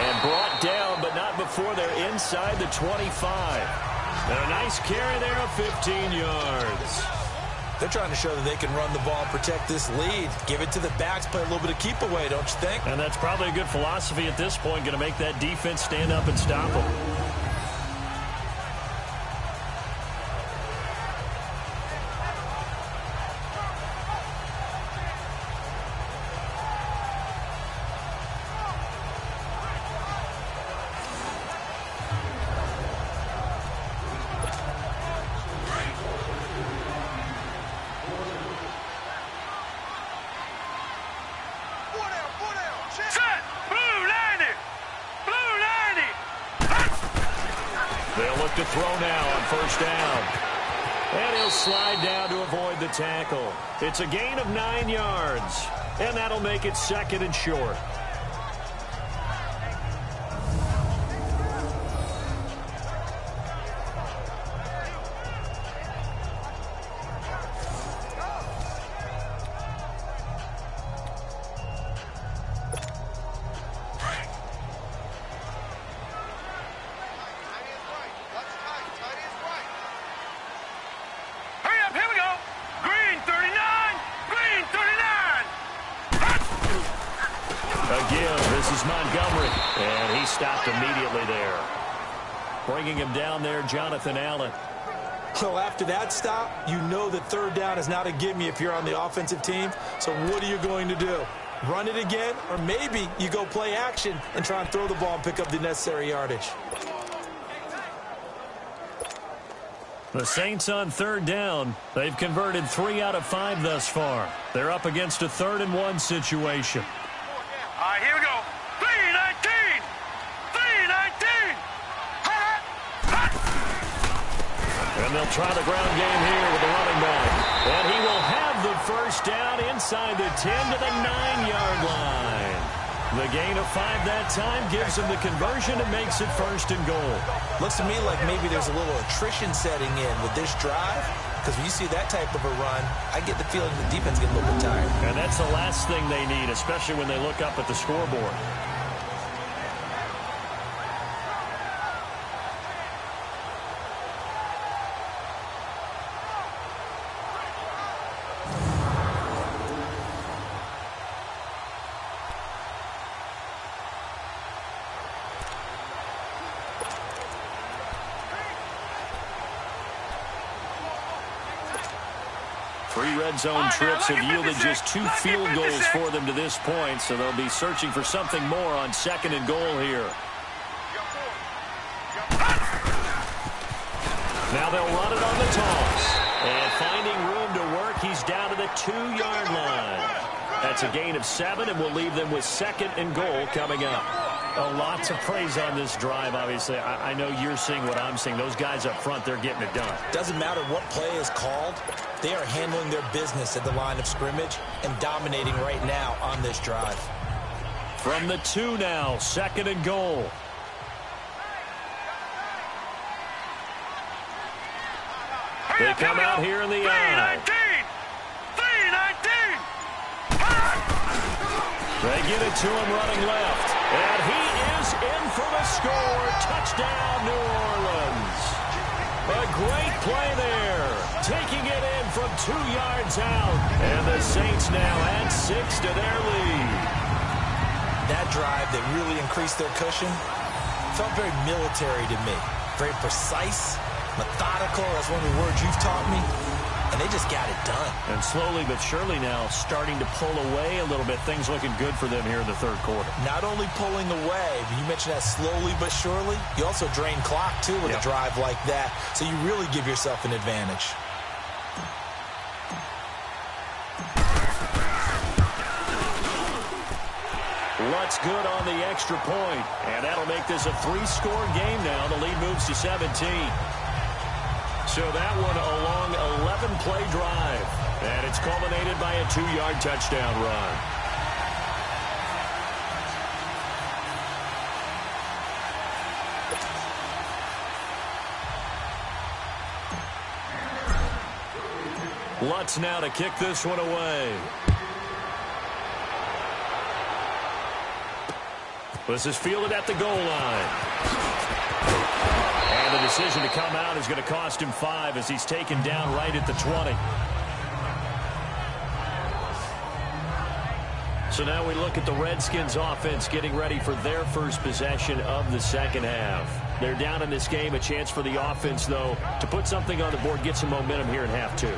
And brought down, but not before they're inside the 25. And a nice carry there of 15 yards. They're trying to show that they can run the ball and protect this lead. Give it to the backs, play a little bit of keep away, don't you think? And that's probably a good philosophy at this point, going to make that defense stand up and stop them. To throw now on 1st down. And he'll slide down to avoid the tackle. It's a gain of 9 yards. And that'll make it 2nd and short. Montgomery, and he stopped immediately there. Bringing him down there, Jonathan Allen. So after that stop, you know that 3rd down is not a gimme if you're on the offensive team. So what are you going to do? Run it again? Or maybe you go play action and try and throw the ball and pick up the necessary yardage. The Saints on 3rd down. They've converted 3 out of 5 thus far. They're up against a 3rd and 1 situation. All right, here we go. 3-19. 3-19. And they'll try the ground game here with the running back. And he will have the 1st down inside the 10 to the 9-yard line. The gain of 5 that time gives him the conversion and makes it 1st and goal. Looks to me like maybe there's a little attrition setting in with this drive. Because when you see that type of a run, I get the feeling the defense gets a little bit tired. And that's the last thing they need, especially when they look up at the scoreboard. Three red zone trips have yielded just 2 field goals for them to this point, so they'll be searching for something more on 2nd and goal here. Now they'll run it on the toss. And finding room to work, he's down to the 2-yard line. That's a gain of 7, and will leave them with 2nd and goal coming up. A lot to praise on this drive, obviously. I know you're seeing what I'm seeing. Those guys up front, they're getting it done. Doesn't matter what play is called. They are handling their business at the line of scrimmage and dominating right now on this drive. From the 2 now, 2nd and goal. They come out here in the eye. 3-19. They get it to him running left. And he is in for the score. Touchdown, New Orleans. A great play there. Taking it in from 2 yards out. And the Saints now add 6 to their lead. That drive that really increased their cushion felt very military to me. Very precise, methodical. That's one of the words you've taught me. And they just got it done. And slowly but surely now starting to pull away a little bit. Things looking good for them here in the 3rd quarter. Not only pulling away, but you mentioned that slowly but surely. You also drain clock, too, with a drive like that. So you really give yourself an advantage. Lutz good on the extra point. And that'll make this a 3-score game now. The lead moves to 17. So that one a long 11-play drive. And it's culminated by a 2-yard touchdown run. Lutz now to kick this one away. This is fielded at the goal line. And the decision to come out is going to cost him 5 as he's taken down right at the 20. So now we look at the Redskins offense getting ready for their first possession of the second half. They're down in this game. A chance for the offense, though, to put something on the board, get some momentum here in half 2.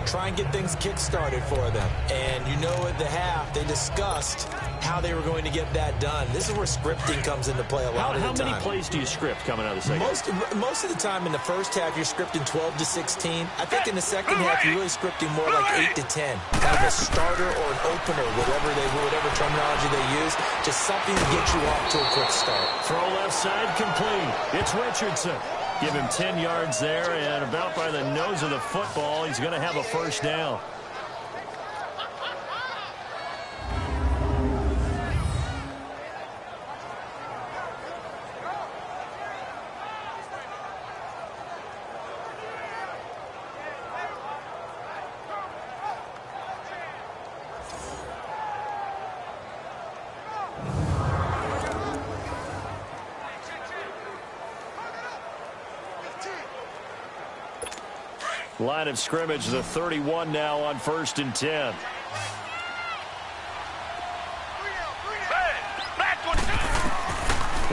Try and get things kick-started for them. And you know at the half, they discussed how they were going to get that done. This is where scripting comes into play a lot of the time. How many plays do you script coming out of the second half? Most of the time in the first half, you're scripting 12 to 16. I think in the second half, you're really scripting more like 8 to 10. Kind of a starter or an opener, whatever terminology they use. Just something to get you off to a quick start. Throw left side complete. It's Richardson. Give him 10 yards there, and about by the nose of the football, he's going to have a first down. Line of scrimmage, the 31 now on 1st and 10.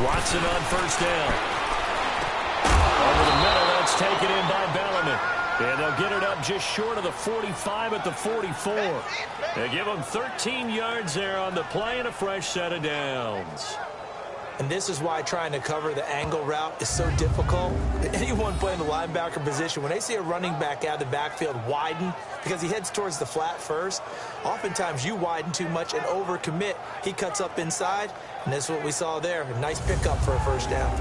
Watson on first down. Over the middle, that's taken in by Belliman. And they'll get it up just short of the 45 at the 44. They give them 13 yards there on the play and a fresh set of downs. And this is why trying to cover the angle route is so difficult. Anyone playing the linebacker position, when they see a running back out of the backfield widen because he heads towards the flat first, oftentimes you widen too much and overcommit. He cuts up inside, and this is what we saw there. A nice pickup for a first down.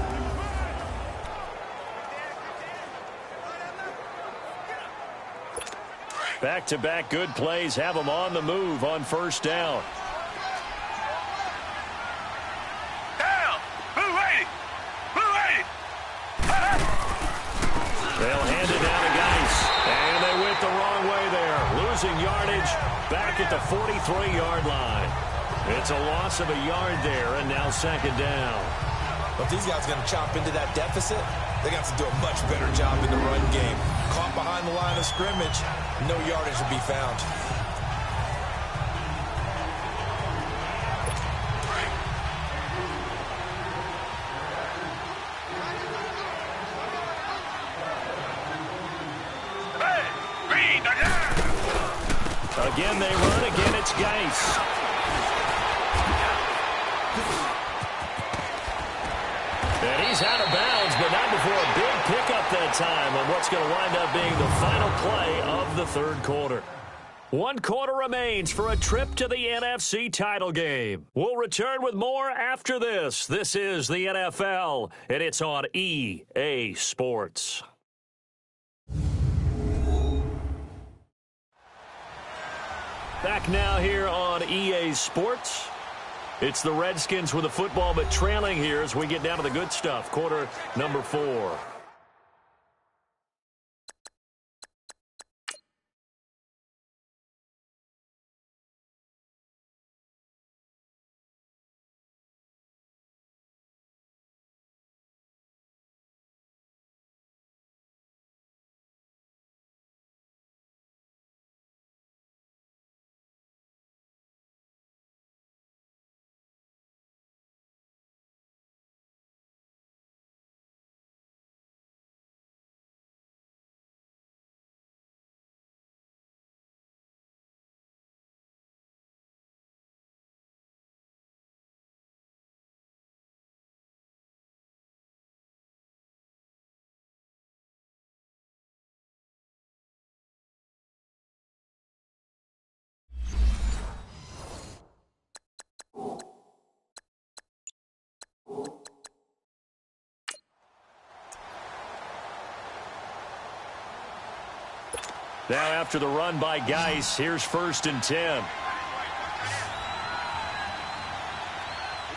Back-to-back good plays have them on the move on first down. They'll hand it down to Geis. And they went the wrong way there. Losing yardage back at the 43-yard line. It's a loss of a yard there, and now second down. Well, if these guys are going to chop into that deficit, they got to do a much better job in the run game. Caught behind the line of scrimmage, no yardage to be found. Again, they run. Again, it's Geis. And he's out of bounds, but not before a big pickup that time on what's going to wind up being the final play of the third quarter. 1 quarter remains for a trip to the NFC title game. We'll return with more after this. This is the NFL, and it's on EA Sports. Back now here on EA Sports. It's the Redskins with the football, but trailing here as we get down to the good stuff. Quarter number 4. Now after the run by Geis, here's 1st and 10. We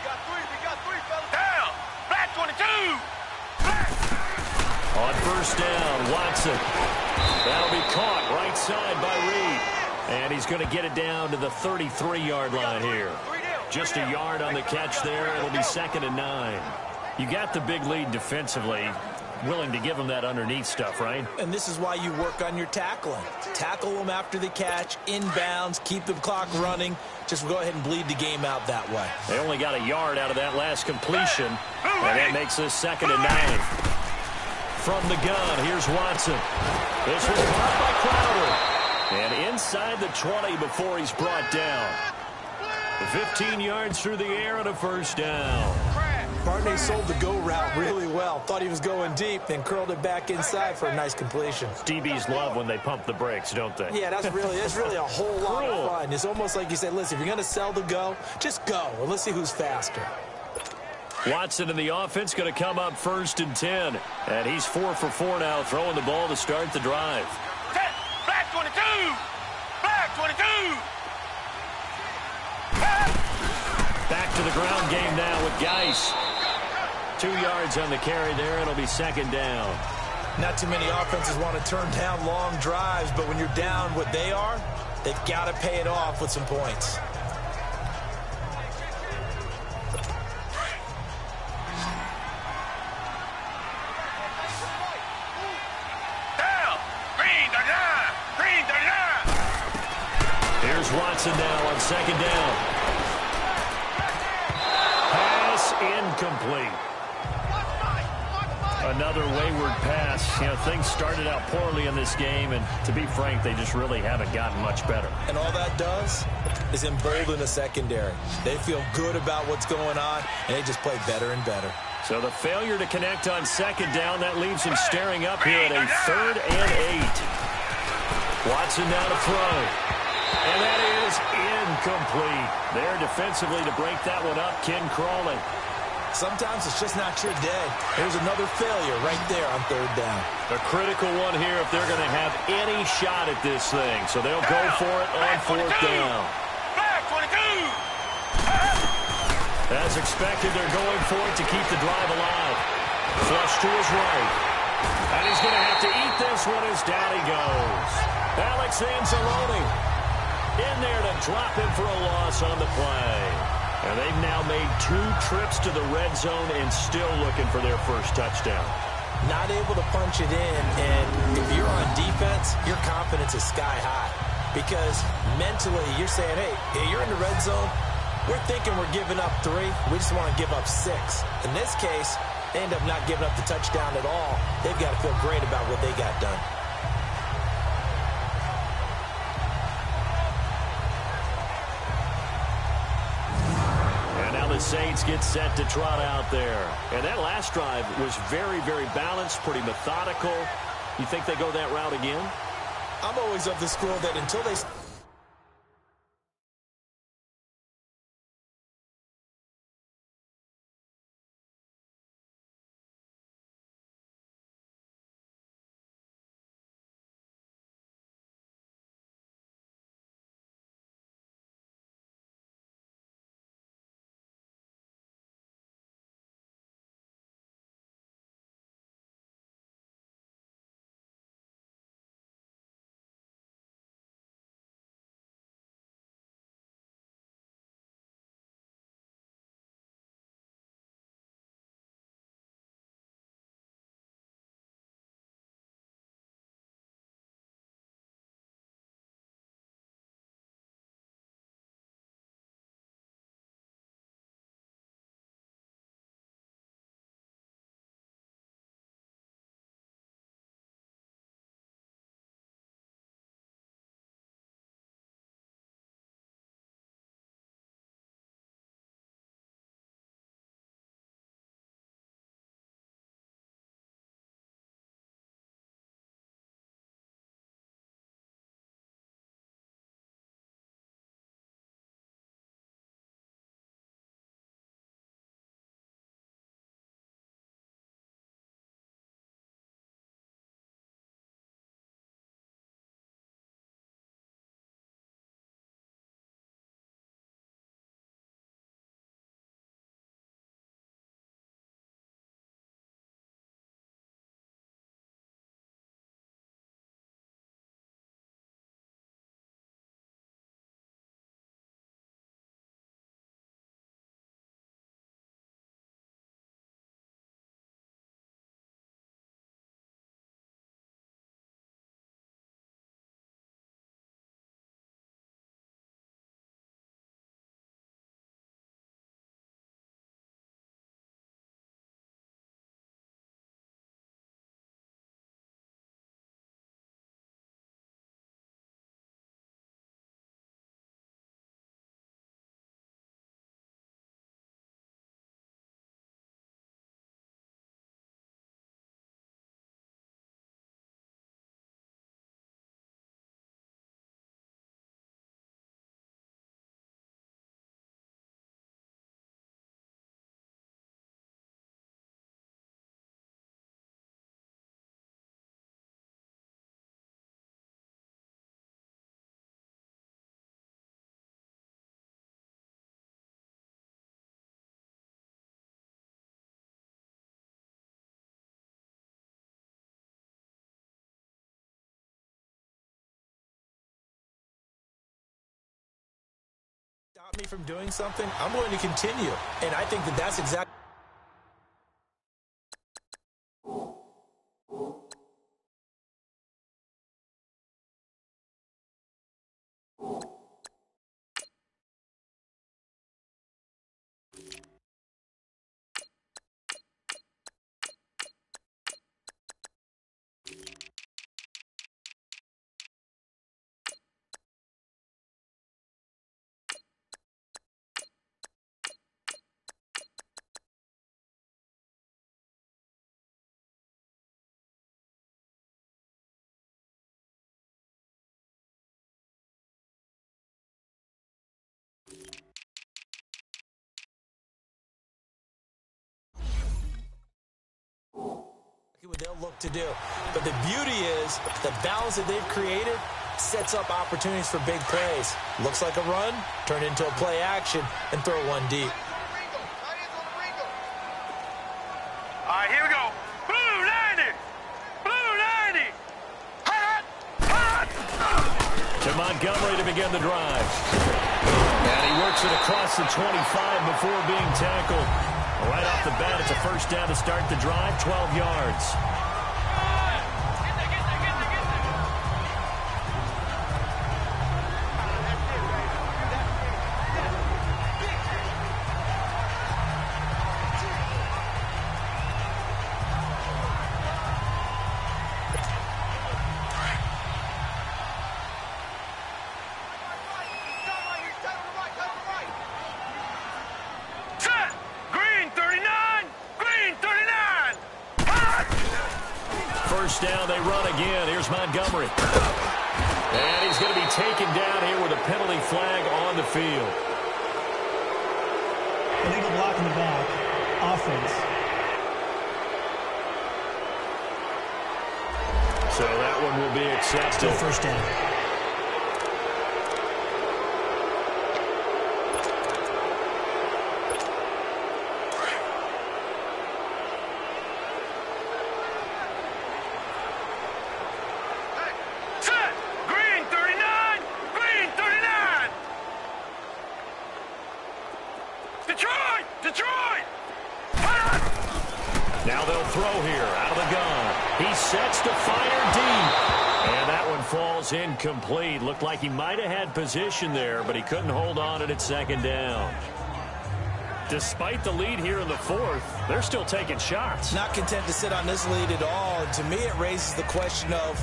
got three, fellas. Down. Flat 22. Flat. On first down, Watson. That'll be caught right side by Reed. And he's going to get it down to the 33-yard line here. Just a yard on the catch there. It'll be 2nd and 9. You got the big lead defensively. Willing to give them that underneath stuff, right? And this is why you work on your tackling. Tackle them after the catch, inbounds, keep the clock running. Just go ahead and bleed the game out that way. They only got a yard out of that last completion, and that makes this 2nd and 9. From the gun, here's Watson. This was caught by Crowder. And inside the 20 before he's brought down. 15 yards through the air and a first down. Barney sold the go route really well. Thought he was going deep, then curled it back inside for a nice completion. DBs love when they pump the brakes, don't they? Yeah, that's really a whole lot of fun. It's almost like you said, listen, if you're going to sell the go, just go, and let's see who's faster. Watson in the offense going to come up 1st and 10. And he's 4 for 4 now, throwing the ball to start the drive. Black 22! Black 22! Back to the ground game now with Geis. 2 yards on the carry there. It'll be 2nd down. Not too many offenses want to turn down long drives, but when you're down what they are, they've got to pay it off with some points. Down! Green 39! Green 39! Here's Watson now on 2nd down. Pass incomplete. Another wayward pass. You know, things started out poorly in this game, and to be frank, they just really haven't gotten much better. And all that does is embolden the secondary. They feel good about what's going on, and they just play better and better. So the failure to connect on 2nd down, that leaves him staring up here at a 3rd and 8. Watson now to throw. And that is incomplete. There defensively to break that one up, Ken Crawley. Sometimes it's just not your day. There's another failure right there on 3rd down. A critical one here if they're going to have any shot at this thing. So they'll go for it on 4th down. Black 22! As expected, they're going for it to keep the drive alive. Flush to his right. And he's going to have to eat this one as down he goes. Alex Anzalone in there to drop him for a loss on the play. And they've now made 2 trips to the red zone and still looking for their first touchdown. Not able to punch it in, and if you're on defense, your confidence is sky high. Because mentally, you're saying, hey, you're in the red zone. We're thinking we're giving up 3. We just want to give up 6. In this case, they end up not giving up the touchdown at all. They've got to feel great about what they got done. The Saints get set to trot out there. And that last drive was very, very balanced, pretty methodical. You think they go that route again? I'm always of the school that until they Me from doing something, I'm going to continue. And I think that that's exactly. What they'll look to do. But the beauty is the balance that they've created sets up opportunities for big plays. Looks like a run, turn into a play action, and throw one deep. All right, here we go. Blue 90. Blue 90. Hot, hot. To Montgomery to begin the drive. And he works it across the 25 before being tackled. Right off the bat, it's a first down to start the drive, 12 yards. First down, they run again. Here's Montgomery. And he's going to be taken down here with a penalty flag on the field. Illegal block in the back. Offense. So that one will be accepted. Still first down. Now they'll throw here out of the gun. He sets to fire deep. And that one falls incomplete. Looked like he might have had position there, but he couldn't hold on at its second down. Despite the lead here in the fourth, they're still taking shots. Not content to sit on this lead at all. And to me, it raises the question of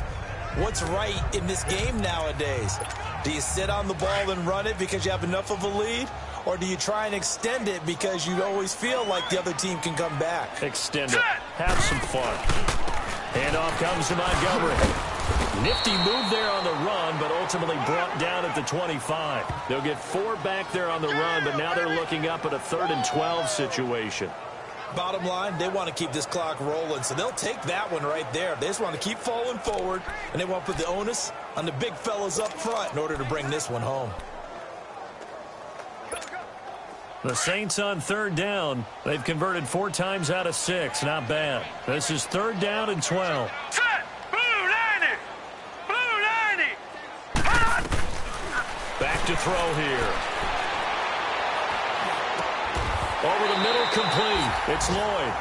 what's right in this game nowadays. Do you sit on the ball and run it because you have enough of a lead? Or do you try and extend it because you always feel like the other team can come back? Extend it. Have some fun. Handoff comes to Montgomery. Nifty move there on the run, but ultimately brought down at the 25. They'll get 4 back there on the run, but now they're looking up at a 3rd and 12 situation. Bottom line, they want to keep this clock rolling, so they'll take that one right there. They just want to keep falling forward, and they want to put the onus on the big fellas up front in order to bring this one home. The Saints on 3rd down. They've converted 4 times out of 6. Not bad. This is 3rd down and 12. Set. Blue 90. Blue 90. Hot. Back to throw here. Over the middle, complete. It's Lloyd.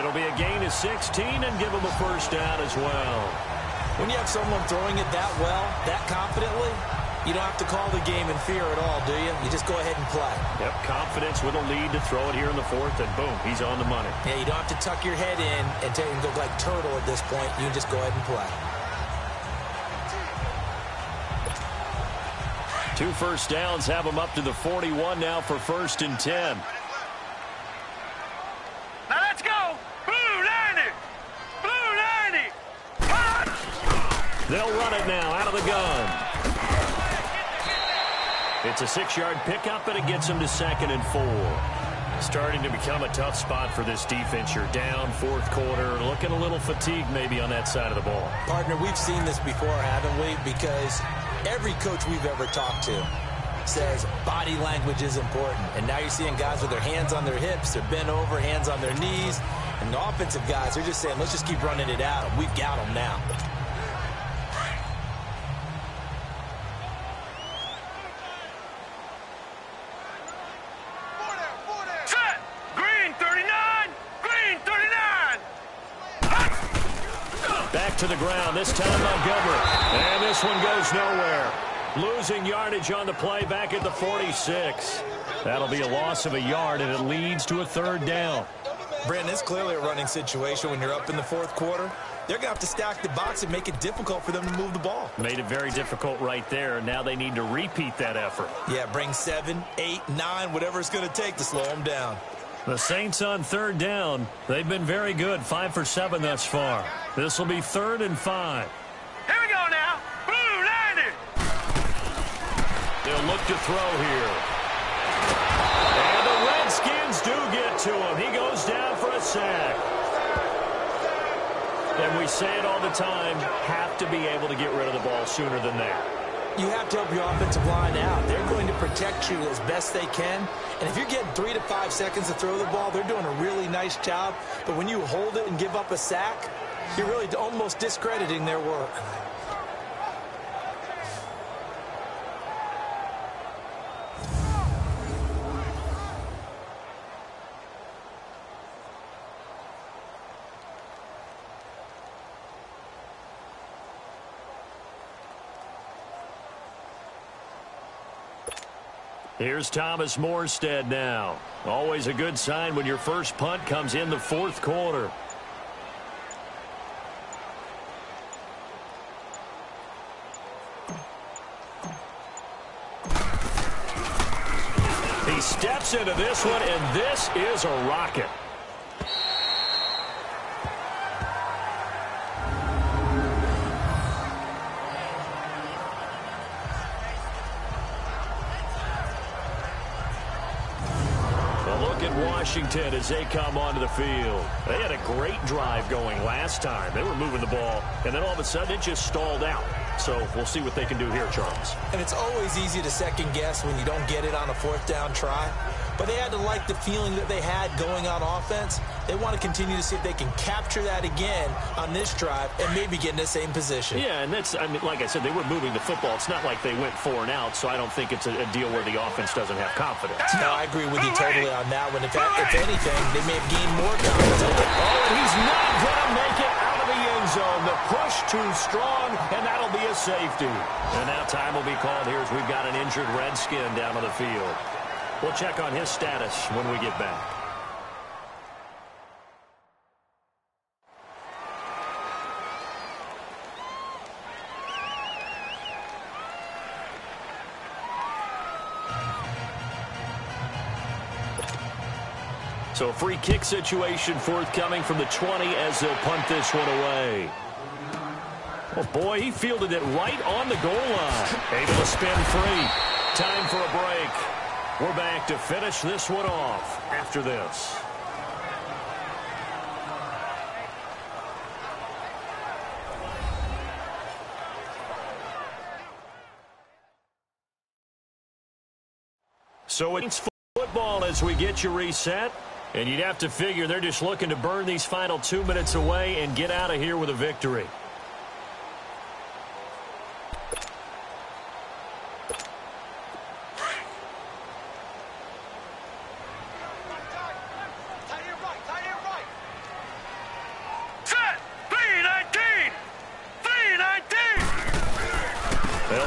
It'll be a gain of 16 and give him a first down as well. When you have someone throwing it that well, that confidently, you don't have to call the game in fear at all, do you? You just go ahead and play. Yep, confidence with a lead to throw it here in the 4th, and boom, he's on the money. Yeah, you don't have to tuck your head in and go like turtle at this point. You can just go ahead and play. 2 first downs have him up to the 41 now for 1st and 10. Now let's go. Blue 90. Blue 90. Hot. They'll run it now out of the gun. It's a 6-yard pickup, and it gets them to 2nd and 4. Starting to become a tough spot for this defense. You're down 4th quarter, looking a little fatigued maybe on that side of the ball. Partner, we've seen this before, haven't we? Because every coach we've ever talked to says body language is important. And now you're seeing guys with their hands on their hips, they're bent over, hands on their knees. And the offensive guys, they're just saying, let's just keep running it out. We've got them now. back to the ground. This time Montgomery. And this one goes nowhere. Losing yardage on the play back at the 46. That'll be a loss of a yard, and it leads to a third down. Brandon, it's clearly a running situation when you're up in the fourth quarter. They're going to have to stack the box and make it difficult for them to move the ball. Made it very difficult right there. Now they need to repeat that effort. Yeah, bring 7, 8, 9, whatever it's going to take to slow them down. The Saints on third down. They've been very good, 5 for 7 thus far. This will be 3rd and 5. Here we go now. Blue 90. They'll look to throw here. And the Redskins do get to him. He goes down for a sack. And we say it all the time, have to be able to get rid of the ball sooner than that. You have to help your offensive line out. They're going to protect you as best they can. And if you're getting 3 to 5 seconds to throw the ball, they're doing a really nice job. But when you hold it and give up a sack, you're really almost discrediting their work. Here's Thomas Morstead now. Always a good sign when your first punt comes in the fourth quarter. He steps into this one, and this is a rocket. Washington as they come onto the field. They had a great drive going last time. They were moving the ball, and then all of a sudden it just stalled out. So we'll see what they can do here, Charles. And it's always easy to second guess when you don't get it on a fourth down try. But they had to like the feeling that they had going on offense. They want to continue to see if they can capture that again on this drive and maybe get in the same position. Yeah, and that's, I mean, like I said, they were moving the football. It's not like they went 4 and out, so I don't think it's a deal where the offense doesn't have confidence. No, I agree with you totally on that one. If anything, they may have gained more confidence. Oh, and he's not going to make it out of the end zone. The push too strong, and that'll be a safety. And now time will be called here as we've got an injured Redskin down on the field. We'll check on his status when we get back. So a free kick situation forthcoming from the 20 as they'll punt this one away. Oh, boy, he fielded it right on the goal line. Able to spin free. Time for a break. We're back to finish this one off after this. So it's football as we get you reset. And you'd have to figure they're just looking to burn these final 2 minutes away and get out of here with a victory.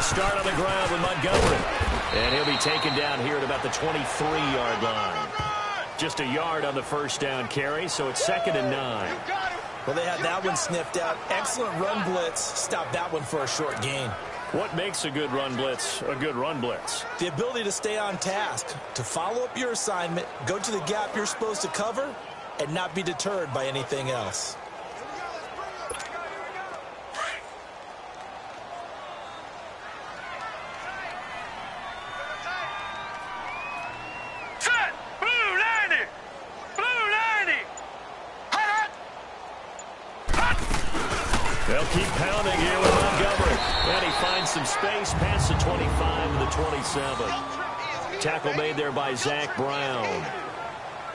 Start on the ground with Montgomery. And he'll be taken down here at about the 23-yard line. Just a yard on the first down carry, so it's 2nd and 9. Well, they had that one sniffed out. Excellent run blitz. Stop that one for a short gain. What makes a good run blitz a good run blitz? The ability to stay on task, to follow up your assignment, go to the gap you're supposed to cover, and not be deterred by anything else. They'll keep pounding here with Montgomery. And he finds some space past the 25 to the 27. Tackle made there by Zach Brown.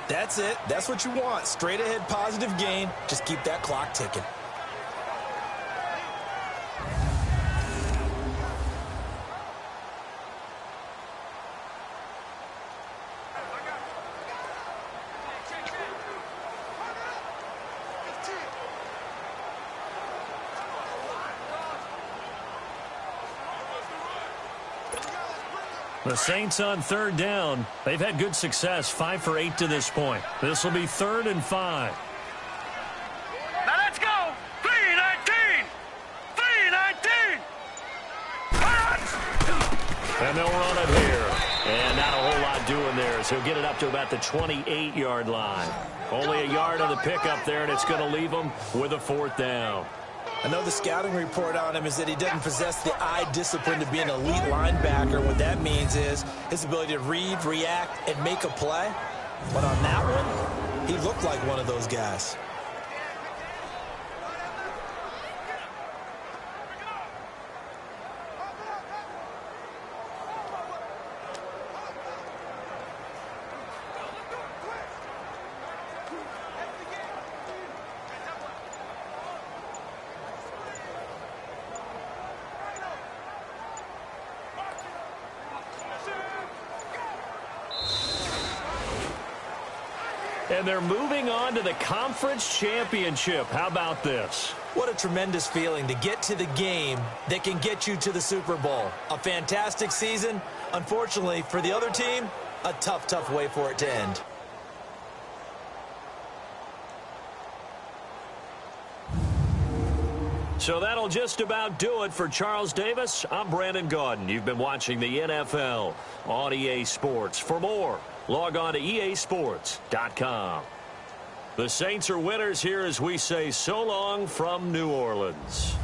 That's it. That's what you want. Straight ahead positive gain. Just keep that clock ticking. The Saints on third down. They've had good success, 5 for 8 to this point. This will be 3rd and 5. Now let's go. 3-19. 3-19. And they'll run it here. And not a whole lot doing there, so he'll get it up to about the 28-yard line. Only a yard on the pickup there, and it's going to leave him with a 4th down. I know the scouting report on him is that he doesn't possess the eye discipline to be an elite linebacker. What that means is his ability to read, react, and make a play. But on that one, he looked like one of those guys. And they're moving on to the conference championship. How about this? What a tremendous feeling to get to the game that can get you to the Super Bowl. A fantastic season. Unfortunately, for the other team, a tough, tough way for it to end. So that'll just about do it for Charles Davis. I'm Brandon Gaudin. You've been watching the NFL on EA Sports. For more, log on to easports.com. The Saints are winners here as we say so long from New Orleans.